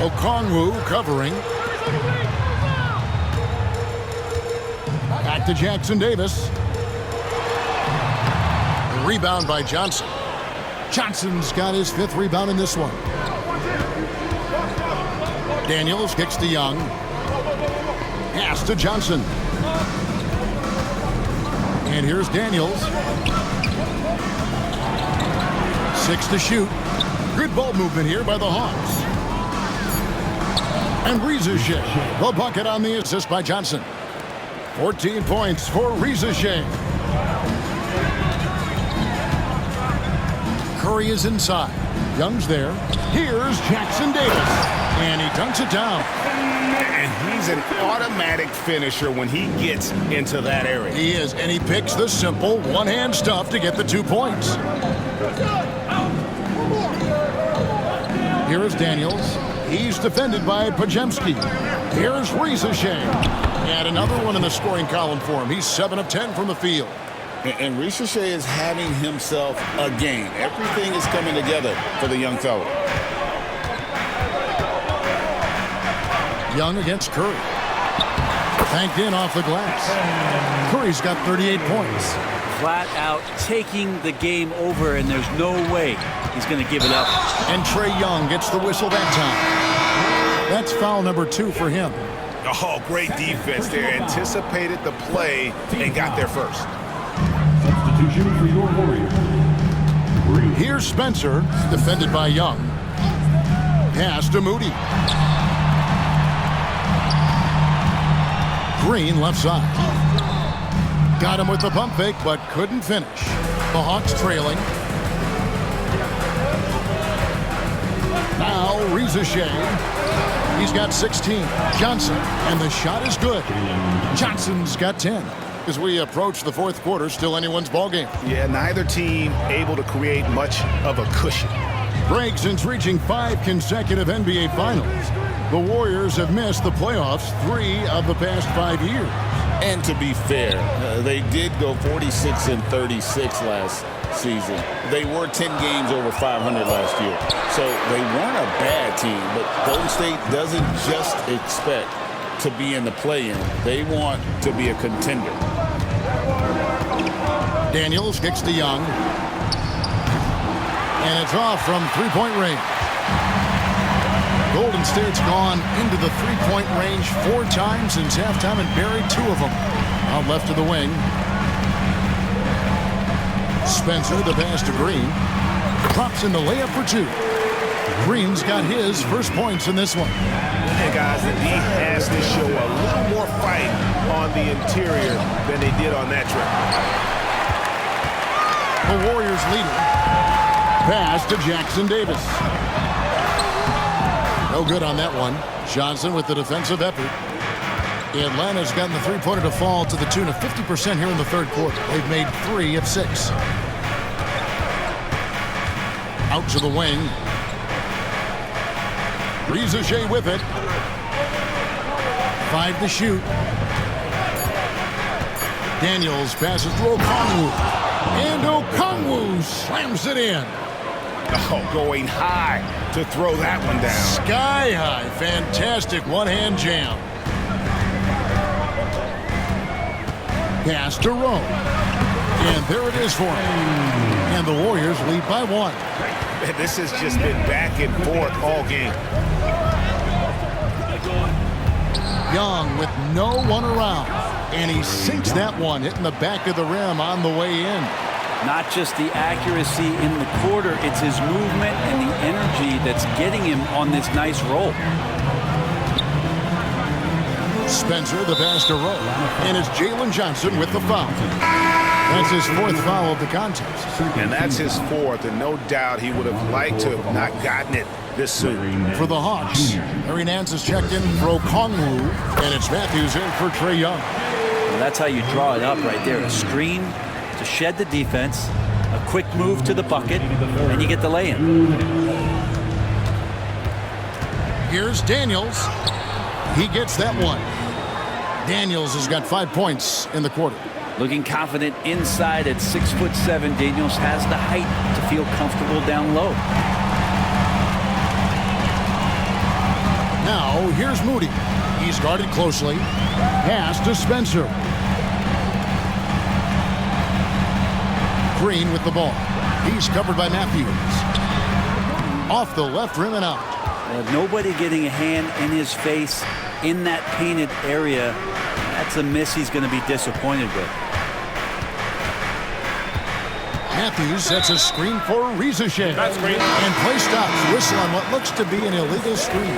[SPEAKER 1] Okongwu covering. Back to Jackson Davis. Rebound by Johnson. Johnson's got his 5th rebound in this one. Daniels kicks to Young. Pass to Johnson. And here's Daniels. 6 to shoot. Good ball movement here by the Hawks. And Rizachet, the bucket on the assist by Johnson. 14 points for Rizachet. Curry is inside. Young's there. Here's Jackson Davis. And he dunks it down.
[SPEAKER 5] And he's an automatic finisher when he gets into that area.
[SPEAKER 1] He is, and he picks the simple one-hand stuff to get the 2 points. Here is Daniels. He's defended by Pajemski. Here's Rizachet. And another one in the scoring column for him. He's 7 of 10 from the field.
[SPEAKER 3] And Rizachet is having himself a game. Everything is coming together for the young fellow.
[SPEAKER 1] Young against Curry. Banked in off the glass. Curry's got 38 points.
[SPEAKER 2] Flat out taking the game over, and there's no way he's going to give it up.
[SPEAKER 1] And Trae Young gets the whistle that time. That's foul number 2 for him.
[SPEAKER 5] Oh, great defense there. Anticipated the play and got there first.
[SPEAKER 9] Substitution for your Warriors.
[SPEAKER 1] Here's Spencer, defended by Young. Pass to Moody. Green left side. Got him with the pump fake, but couldn't finish. The Hawks trailing. Now Rizachet. He's got 16. Johnson, and the shot is good. Johnson's got 10. As we approach the fourth quarter, still anyone's ballgame.
[SPEAKER 5] Yeah, neither team able to create much of a cushion.
[SPEAKER 1] Greg, since reaching 5 consecutive NBA Finals, the Warriors have missed the playoffs 3 of the past 5 years.
[SPEAKER 3] And to be fair, they did go 46-36 last season. They were 10 games over 500 last year. So they weren't a bad team, but Golden State doesn't just expect to be in the play-in. They want to be a contender.
[SPEAKER 1] Daniels kicks to Young. And it's off from three-point range. Golden State's gone into the three-point range 4 times since halftime and buried 2 of them. Out left of the wing. Spencer, the pass to Green. Drops in the layup for 2. Green's got his first points in this one.
[SPEAKER 5] Hey guys, the D has to show a little more fight on the interior than they did on that trip.
[SPEAKER 1] The Warriors leading. Pass to Jackson Davis. No good on that one. Johnson with the defensive effort. Atlanta's gotten the three-pointer to fall to the tune of 50% here in the third quarter. They've made 3 of 6. Out to the wing. Rizachet with it. 5 to shoot. Daniels passes to Okongwu. And Okongwu slams it in.
[SPEAKER 5] Oh, going high to throw that one down.
[SPEAKER 1] Sky high. Fantastic one-hand jam. Pass to Rowe. And there it is for him. And the Warriors lead by 1.
[SPEAKER 5] This has just been back and forth all game.
[SPEAKER 1] Young with no one around. And he sinks that one, hitting the back of the rim on the way in.
[SPEAKER 2] Not just the accuracy in the quarter, it's his movement and the energy that's getting him on this nice roll.
[SPEAKER 1] Spencer, the pass to Rowe. And it's Jalen Johnson with the foul. That's his 4th foul of the contest.
[SPEAKER 5] And that's his 4th, and no doubt he would have liked to have not gotten it this soon.
[SPEAKER 1] For the Hawks, Harry Nance has checked in for Okongwu, and it's Matthews in for Trae Young.
[SPEAKER 2] Well, that's how you draw it up right there. A screen to shed the defense, a quick move to the bucket, and you get the lay-in.
[SPEAKER 1] Here's Daniels. He gets that one. Daniels has got 5 points in the quarter.
[SPEAKER 2] Looking confident inside at 6'7", Daniels has the height to feel comfortable down low.
[SPEAKER 1] Now, here's Moody. He's guarded closely. Pass to Spencer. Green with the ball. He's covered by Matthews. Off the left rim and out.
[SPEAKER 2] Nobody getting a hand in his face in that painted area. That's a miss he's going to be disappointed with.
[SPEAKER 1] Matthews sets a screen for Rizachet. And play stops. Whistle on what looks to be an illegal screen.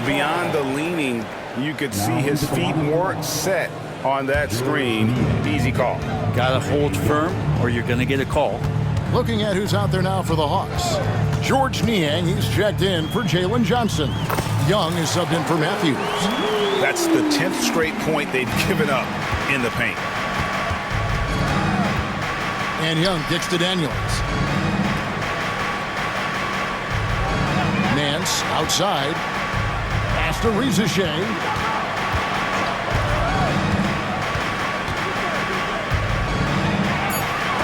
[SPEAKER 5] Beyond the leaning, you could see his feet weren't set on that screen. Easy call.
[SPEAKER 2] Got to hold firm or you're going to get a call.
[SPEAKER 1] Looking at who's out there now for the Hawks. George Niang, he's checked in for Jalen Johnson. Young is subbed in for Matthews.
[SPEAKER 5] That's the 10th straight point they've given up in the paint.
[SPEAKER 1] And Young kicks to Daniels. Nance outside. Pass to Rizachet.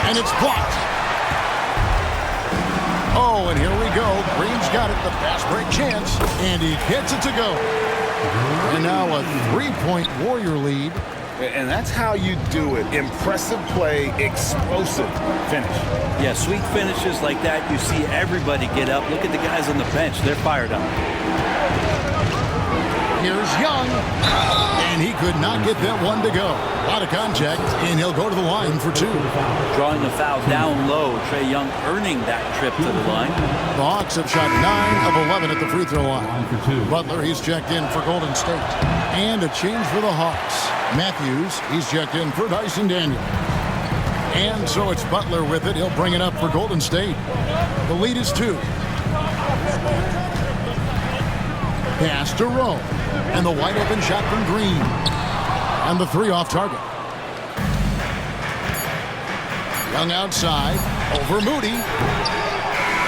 [SPEAKER 1] And it's blocked. Oh, and here we go. Green's got it. The fast break chance. And he gets it to go. And now a 3-point Warrior lead.
[SPEAKER 5] And that's how you do it. Impressive play, explosive finish.
[SPEAKER 2] Yeah, sweet finishes like that, you see everybody get up. Look at the guys on the bench. They're fired up.
[SPEAKER 1] Here's Young. And he could not get that one to go. A lot of contact, and he'll go to the line for 2.
[SPEAKER 2] Drawing the foul down low. Trae Young earning that trip to the line.
[SPEAKER 1] The Hawks have shot 9 of 11 at the free throw line. Butler, he's checked in for Golden State. And a change for the Hawks. Matthews, he's checked in for Dyson Daniel. And so it's Butler with it. He'll bring it up for Golden State. The lead is 2. Pass to Rowe. And the wide open shot from Green. And the 3 off target. Young outside, over Moody.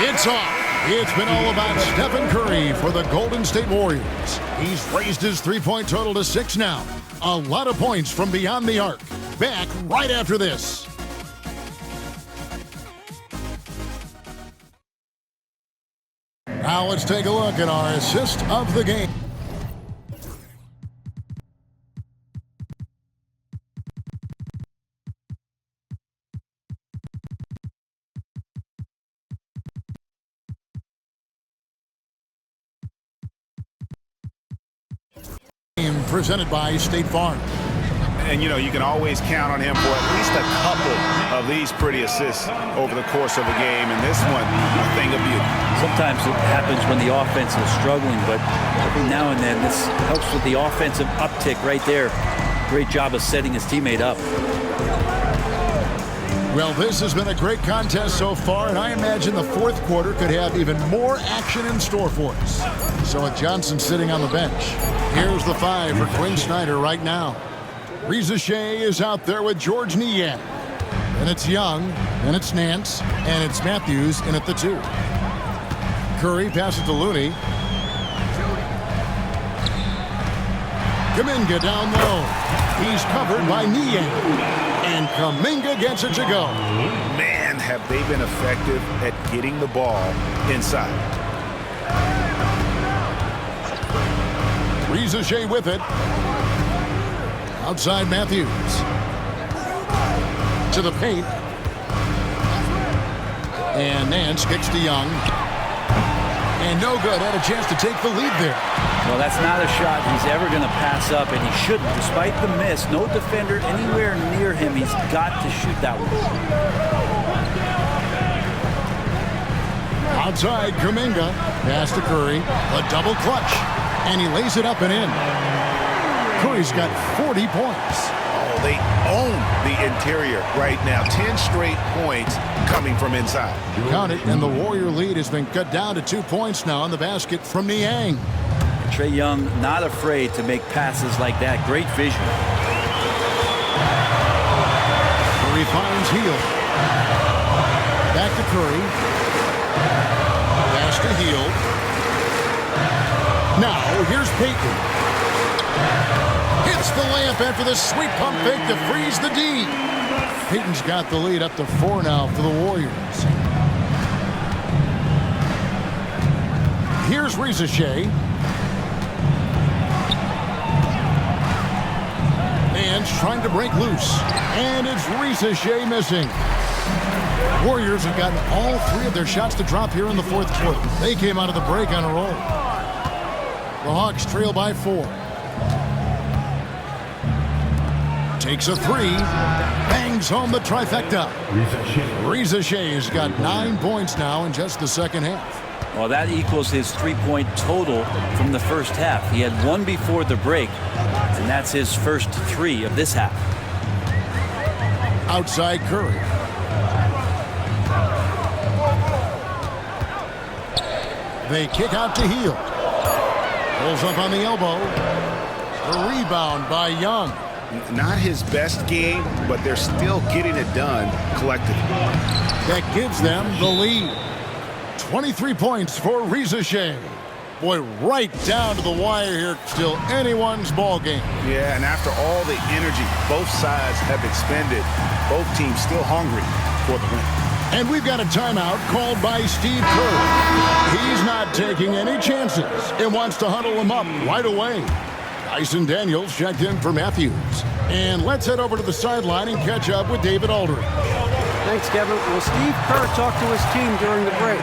[SPEAKER 1] It's off. It's been all about Stephen Curry for the Golden State Warriors. He's raised his three-point total to 6 now. A lot of points from beyond the arc. Back right after this. Now let's take a look at our assist of the game. Presented by State Farm.
[SPEAKER 5] And, you know, you can always count on him for at least a couple of these pretty assists over the course of a game. And this one, a thing of beauty.
[SPEAKER 2] Sometimes it happens when the offense is struggling, but every now and then this helps with the offensive uptick right there. Great job of setting his teammate up.
[SPEAKER 1] Well, this has been a great contest so far, and I imagine the fourth quarter could have even more action in store for us. So with Johnson sitting on the bench, here's the 5 for Quinn Snyder right now. Reza Shea is out there with George Niang. And it's Young, and it's Nance, and it's Matthews in at the 2. Curry passes to Looney. Kuminga down low. He's covered by Niang. And Kuminga gets it to go.
[SPEAKER 5] Man, have they been effective at getting the ball inside.
[SPEAKER 1] Reza Shea with it. Outside Matthews. To the paint. And Nance kicks to Young. And no good. Had a chance to take the lead there.
[SPEAKER 2] Well, that's not a shot he's ever going to pass up, and he shouldn't. Despite the miss, no defender anywhere near him. He's got to shoot that one.
[SPEAKER 1] Outside, Kuminga. Pass to Curry. A double clutch. And he lays it up and in. Curry's got 40 points.
[SPEAKER 5] Oh, they own the interior right now. 10 straight points coming from inside.
[SPEAKER 1] Count it, and the Warrior lead has been cut down to 2 points now on the basket from Niang.
[SPEAKER 2] Trae Young not afraid to make passes like that. Great vision.
[SPEAKER 1] Curry finds Hield. Back to Curry. Pass to Hield. Now, here's Payton. Hits the layup after the sweet pump fake to freeze the D. Payton's got the lead up to 4 now for the Warriors. Here's Reza Shea. Trying to break loose. And it's Reza Shea missing. Warriors have gotten all 3 of their shots to drop here in the fourth quarter. They came out of the break on a roll. The Hawks trail by 4. Takes a 3. Bangs home the trifecta. Reza Shea has got 9 points now in just the second half.
[SPEAKER 2] Well, that equals his 3-point total from the first half. He had 1 before the break, and that's his first 3 of this half.
[SPEAKER 1] Outside Curry. They kick out to Hield. Pulls up on the elbow. A rebound by Young.
[SPEAKER 5] Not his best game, but they're still getting it done collectively.
[SPEAKER 1] That gives them the lead. 23 points for Reza Shea. Boy, right down to the wire here. Still anyone's ball game.
[SPEAKER 5] Yeah, and after all the energy both sides have expended, both teams still hungry for the win.
[SPEAKER 1] And we've got a timeout called by Steve Kerr. He's not taking any chances and wants to huddle him up right away. Dyson Daniels checked in for Matthews. And let's head over to the sideline and catch up with David Aldridge.
[SPEAKER 4] Thanks, Kevin. Well, Steve Kerr talked to his team during the break.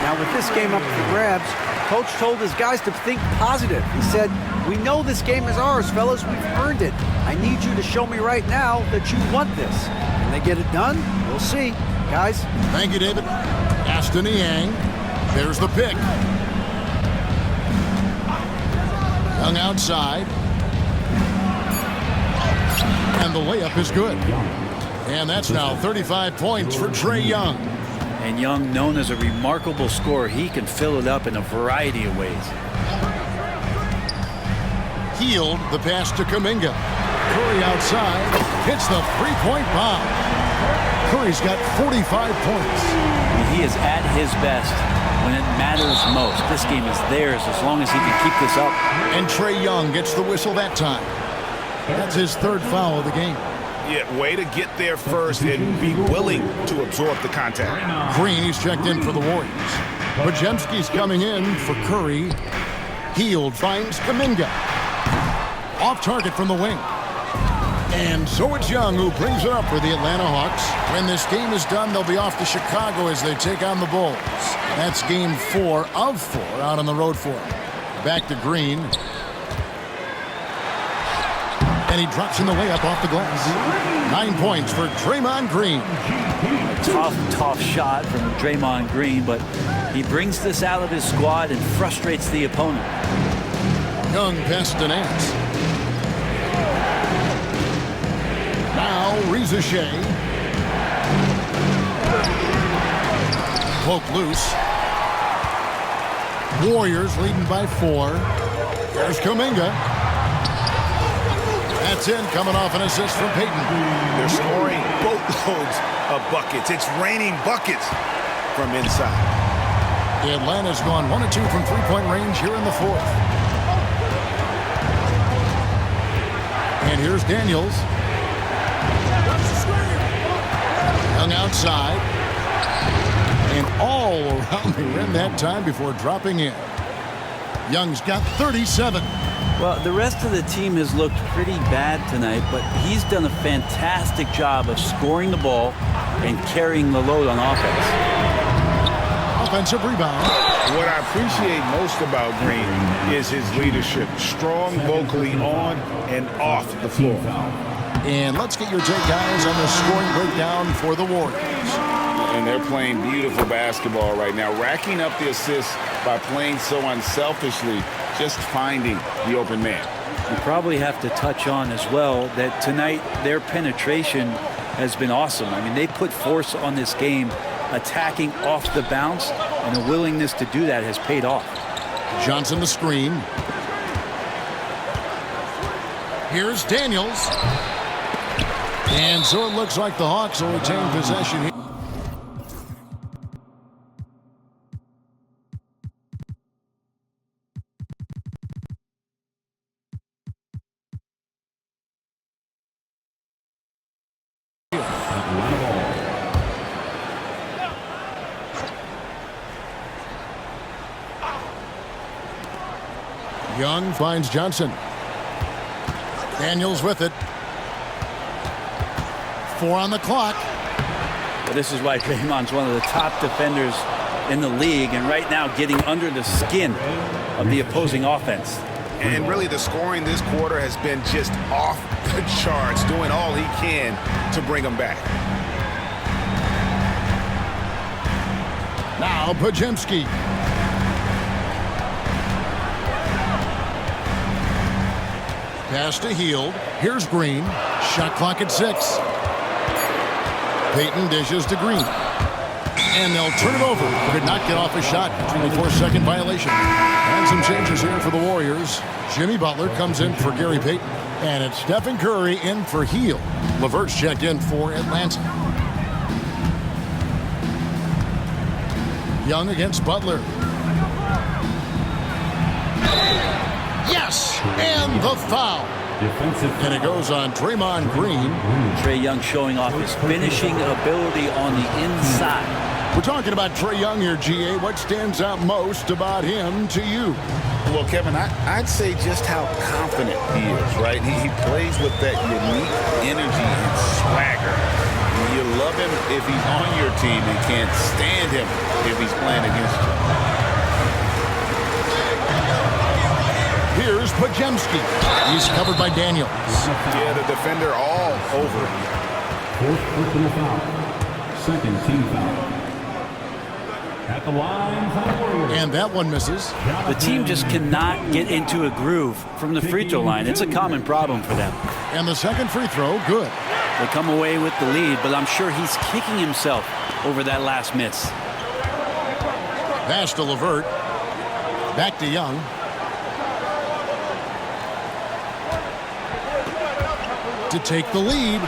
[SPEAKER 4] Now, with this game up for grabs, Coach told his guys to think positive. He said, "We know this game is ours, fellas. We've earned it. I need you to show me right now that you want this." Can they get it done? We'll see. Guys.
[SPEAKER 1] Thank you, David. Aston Niang. There's the pick. Young outside. And the layup is good. And that's now 35 points for Trae Young.
[SPEAKER 2] And Young, known as a remarkable scorer, he can fill it up in a variety of ways.
[SPEAKER 1] Hield the pass to Kuminga. Curry outside. Hits the three-point bomb. Curry's got 45 points.
[SPEAKER 2] He is at his best when it matters most. This game is theirs as long as he can keep this up.
[SPEAKER 1] And Trae Young gets the whistle that time. That's his third foul of the game.
[SPEAKER 5] Yeah, way to get there first and be willing to absorb the contact.
[SPEAKER 1] Green, he's checked in for the Warriors. Podziemski's coming in for Curry. Hield finds Kuminga. Off target from the wing. And so it's Young who brings it up for the Atlanta Hawks. When this game is done, they'll be off to Chicago as they take on the Bulls. That's game 4 of 4 out on the road for them. Back to Green. And he drops in the layup off the glass. 9 points for Draymond Green.
[SPEAKER 2] Tough shot from Draymond Green, but he brings this out of his squad and frustrates the opponent.
[SPEAKER 1] Young past to Nance. Now Reza Shea. Poke loose. Warriors leading by 4. There's Kuminga. That's in, coming off an assist from Payton.
[SPEAKER 5] They're scoring boatloads of buckets. It's raining buckets from inside.
[SPEAKER 1] Atlanta's gone 1 of 2 from three-point range here in the 4th. And here's Daniels. Young outside. And all around the rim that time before dropping in. Young's got 37.
[SPEAKER 2] Well, the rest of the team has looked pretty bad tonight, but he's done a fantastic job of scoring the ball and carrying the load on offense.
[SPEAKER 1] Offensive rebound.
[SPEAKER 5] What I appreciate most about Green is his leadership. Strong vocally on and off the floor.
[SPEAKER 1] And let's get your take, guys, on the scoring breakdown for the Warriors.
[SPEAKER 5] And they're playing beautiful basketball right now, racking up the assists by playing so unselfishly, just finding the open man.
[SPEAKER 2] You probably have to touch on as well that tonight their penetration has been awesome. I mean, they put force on this game, attacking off the bounce, and a willingness to do that has paid off.
[SPEAKER 1] Johnson the screen. Here's Daniels. And so it looks like the Hawks will retain possession here. Young finds Johnson. Daniels with it. 4 on the clock.
[SPEAKER 2] This is why Draymond's one of the top defenders in the league, and right now getting under the skin of the opposing offense.
[SPEAKER 5] And really the scoring this quarter has been just off the charts, doing all he can to bring them back.
[SPEAKER 1] Now Podziemski. Pass to Hield. Here's Green. Shot clock at 6. Payton dishes to Green. And they'll turn it over. Could not get off a shot. 24-second violation. And some changes here for the Warriors. Jimmy Butler comes in for Gary Payton. And it's Stephen Curry in for Hield. LeVert's checked in for Atlanta. Young against Butler. Yes! And the foul. And it goes on Draymond Green.
[SPEAKER 2] Trae Young showing off his finishing ability on the inside.
[SPEAKER 1] We're talking about Trae Young here, GA. What stands out most about him to you?
[SPEAKER 5] Well, Kevin, I'd say just how confident he is, right? He plays with that unique energy and swagger. You love him if he's on your team and can't stand him if he's playing against you.
[SPEAKER 1] Here's Podziemski. He's covered by Daniels.
[SPEAKER 5] Yeah, the defender all over him.
[SPEAKER 9] 4th personal foul. 2nd team foul. At the line for the Warriors.
[SPEAKER 1] And that one misses.
[SPEAKER 2] The team just cannot get into a groove from the free throw line. It's a common problem for them.
[SPEAKER 1] And the second free throw, good.
[SPEAKER 2] They come away with the lead, but I'm sure he's kicking himself over that last miss.
[SPEAKER 1] Pass to LeVert. Back to Young. To take the lead.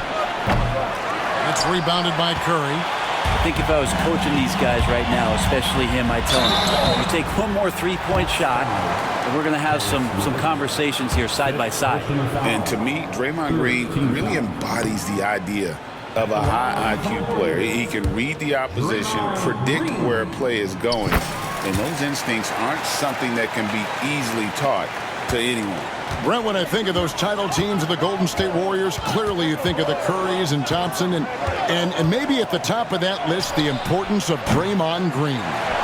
[SPEAKER 1] It's rebounded by Curry.
[SPEAKER 2] I think if I was coaching these guys right now, especially him, I'd tell him, you take one more three-point shot, and we're going to have some conversations here side by side.
[SPEAKER 3] And to me, Draymond Green really embodies the idea of a high IQ player. He can read the opposition, predict where a play is going, and those instincts aren't something that can be easily taught to anyone.
[SPEAKER 1] Brent, when I think of those title teams of the Golden State Warriors, clearly you think of the Currys and Thompson, and maybe at the top of that list, the importance of Draymond Green.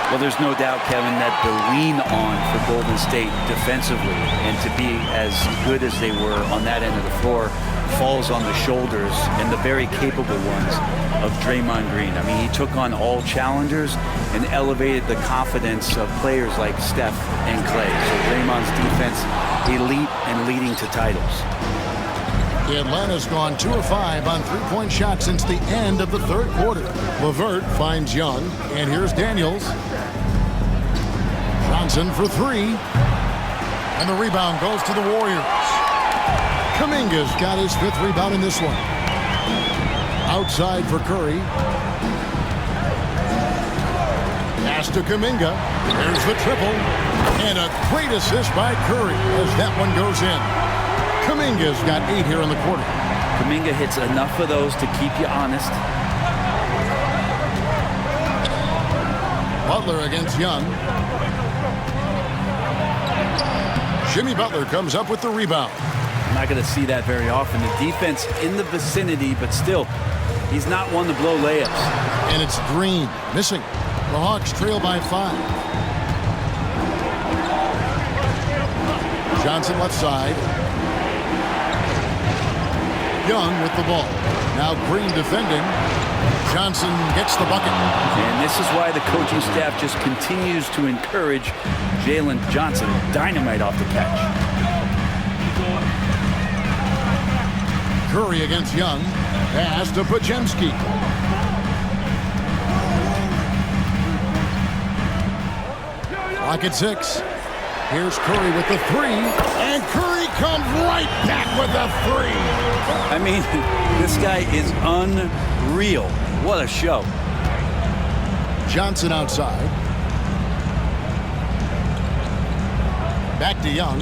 [SPEAKER 2] Well, there's no doubt, Kevin, that the lean on for Golden State defensively and to be as good as they were on that end of the floor falls on the shoulders, and the very capable ones, of Draymond Green. I mean, he took on all challengers and elevated the confidence of players like Steph and Clay. So Draymond's defense, elite and leading to titles.
[SPEAKER 1] Atlanta's gone 2 of 5 on three-point shots since the end of the third quarter. LeVert finds Young, and here's Daniels. Johnson for 3. And the rebound goes to the Warriors. Kuminga's got his 5th rebound in this one. Outside for Curry. Pass to Kuminga. There's the triple. And a great assist by Curry as that one goes in. Kuminga's got 8 here in the quarter.
[SPEAKER 2] Kuminga hits enough of those to keep you honest.
[SPEAKER 1] Butler against Young. Jimmy Butler comes up with the rebound.
[SPEAKER 2] I'm not going to see that very often. The defense in the vicinity, but still, he's not one to blow layups.
[SPEAKER 1] And it's Green missing. The Hawks trail by 5. Johnson left side. Young with the ball. Now Green defending. Johnson gets the bucket.
[SPEAKER 2] And this is why the coaching staff just continues to encourage Jalen Johnson. Dynamite off the catch.
[SPEAKER 1] Curry against Young. Pass to Podziemski. Clock at 6. Here's Curry with the 3. And Curry comes right back with the 3.
[SPEAKER 2] I mean, this guy is unreal. What a show.
[SPEAKER 1] Johnson outside. Back to Young.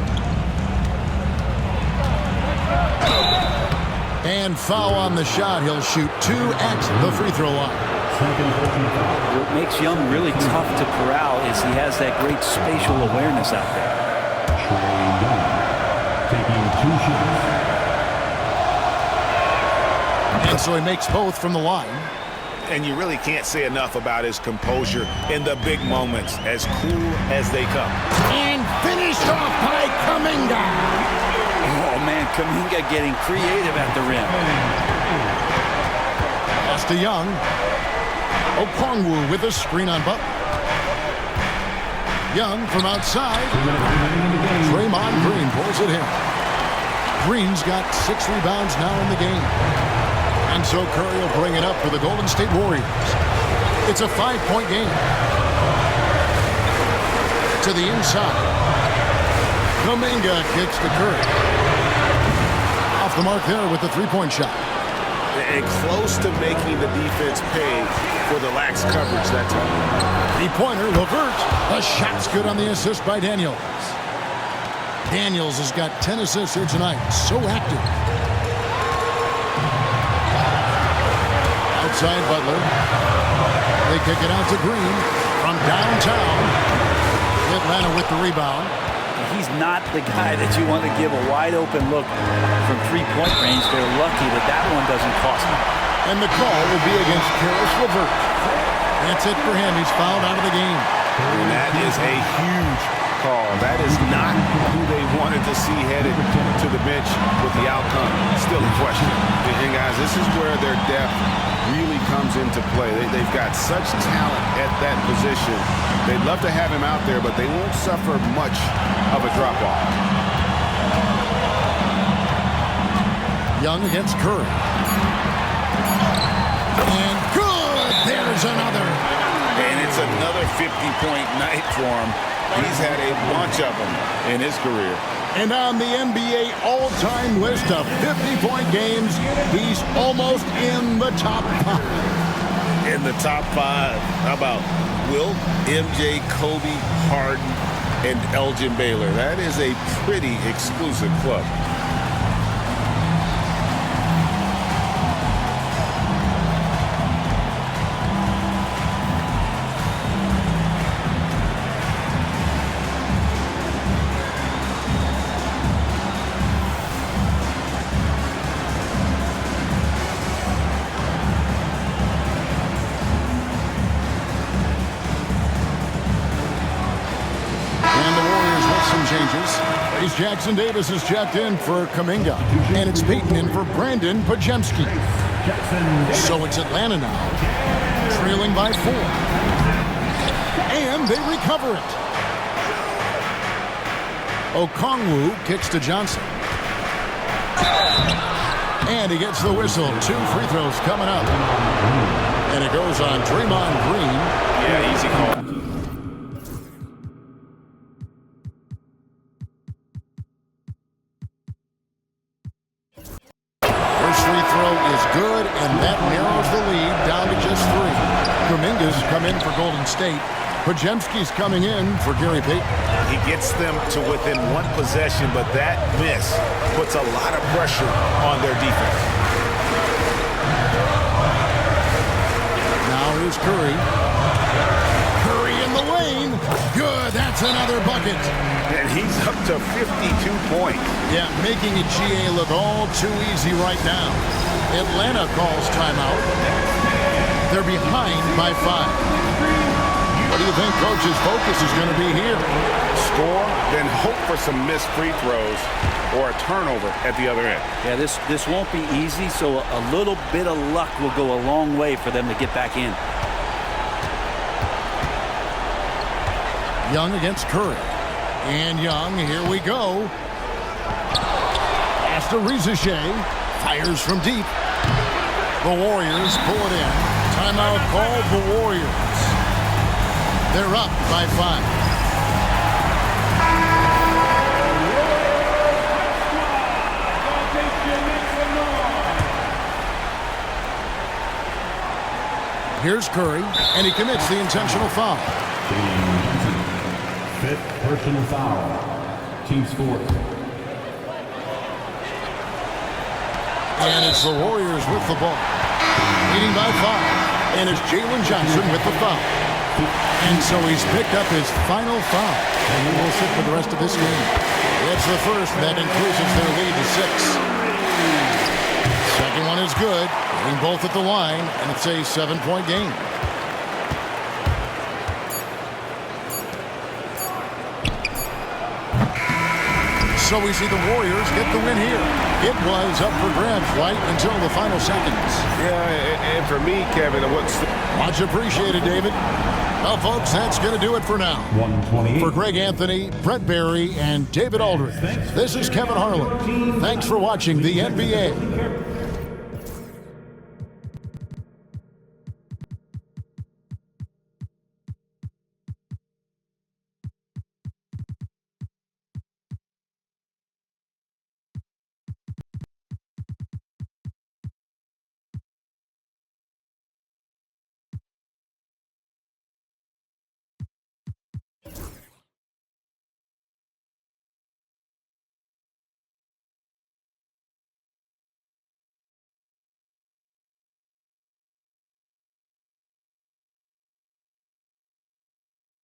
[SPEAKER 1] And foul on the shot. He'll shoot 2 at the free throw line.
[SPEAKER 2] What makes Young really tough to corral is he has that great spatial awareness out there.
[SPEAKER 9] Taking 2 shots.
[SPEAKER 1] And so he makes both from the line.
[SPEAKER 3] And you really can't say enough about his composure in the big moments, as cool as they come.
[SPEAKER 1] And finished off by Kuminga.
[SPEAKER 2] Oh, man, Kuminga getting creative at the rim.
[SPEAKER 1] Pass to Young. Okongwu with a screen on Butler. Young from outside. Draymond Green pulls it in. Green's got 6 rebounds now in the game. And so Curry will bring it up for the Golden State Warriors. It's a 5-point game. To the inside. Kuminga kicks to Curry. Off the mark there with the 3-point shot.
[SPEAKER 5] And close to making the defense pay for the lax coverage that time.
[SPEAKER 1] 3-pointer, LeVert. The shot's good on the assist by Daniels. Daniels has got 10 assists here tonight. So active. Outside Butler. They kick it out to Green from downtown. Atlanta with the rebound.
[SPEAKER 2] He's not the guy that you want to give a wide open look from 3-point range. They're lucky that that one doesn't cost them.
[SPEAKER 1] And the call will be against Karis LeVert. That's it for him. He's fouled out of the game.
[SPEAKER 5] And that is a huge call. That is not who they wanted to see headed to the bench with the outcome still in question. And guys, this is where their depth really comes into play. They've got such talent at that position. They'd love to have him out there, but they won't suffer much of a drop-off.
[SPEAKER 1] Young against Curry. And good! There's another.
[SPEAKER 3] And it's another 50-point night for him. He's had a bunch of them in his career.
[SPEAKER 1] And on the NBA all-time list of 50-point games, he's almost in the top 5.
[SPEAKER 3] In the top 5, how about Wilt, MJ, Kobe, Harden, and Elgin Baylor? That is a pretty exclusive club.
[SPEAKER 1] Jackson Davis is checked in for Kuminga, and it's Peyton in for Brandon Pajemski. So it's Atlanta now, trailing by 4. And they recover it. Okongwu kicks to Johnson. And he gets the whistle. 2 free throws coming up. And it goes on Draymond Green.
[SPEAKER 5] Yeah, easy call.
[SPEAKER 1] Good, and that narrows the lead down to just 3. Kuminga's come in for Golden State. Pajemski's coming in for Gary Payton.
[SPEAKER 5] He gets them to within 1 possession, but that miss puts a lot of pressure on their defense.
[SPEAKER 1] Now here's Curry. Curry in the lane. Good, that's another bucket.
[SPEAKER 5] And he's up to 52 points.
[SPEAKER 1] Yeah, making a GA look all too easy right now. Atlanta calls timeout. They're behind by 5. What do you think coach's focus is going to be here?
[SPEAKER 5] Score, then hope for some missed free throws or a turnover at the other end.
[SPEAKER 2] Yeah, this won't be easy, so a little bit of luck will go a long way for them to get back in.
[SPEAKER 1] Young against Curry. And Young, here we go. Astarizashe fires from deep. The Warriors pull it in. Timeout called the Warriors. They're up by 5. Here's Curry, and he commits the intentional foul.
[SPEAKER 9] 5th personal foul. Team sport.
[SPEAKER 1] And it's the Warriors with the ball. Leading by 5. And it's Jalen Johnson with the foul. And so he's picked up his final foul. And he will sit for the rest of this game. It's the first that increases their lead to 6. Second one is good. Getting both at the line. And it's a 7-point game. So we see the Warriors get the win here. It was up for grabs right until the final seconds.
[SPEAKER 5] Yeah, and for me, Kevin,
[SPEAKER 1] much appreciated, David. Well, folks, that's going to do it for now.
[SPEAKER 9] 128.
[SPEAKER 1] For Greg Anthony, Brett Barry, and David Aldridge, this is Kevin Harlan. Thanks for watching the NBA.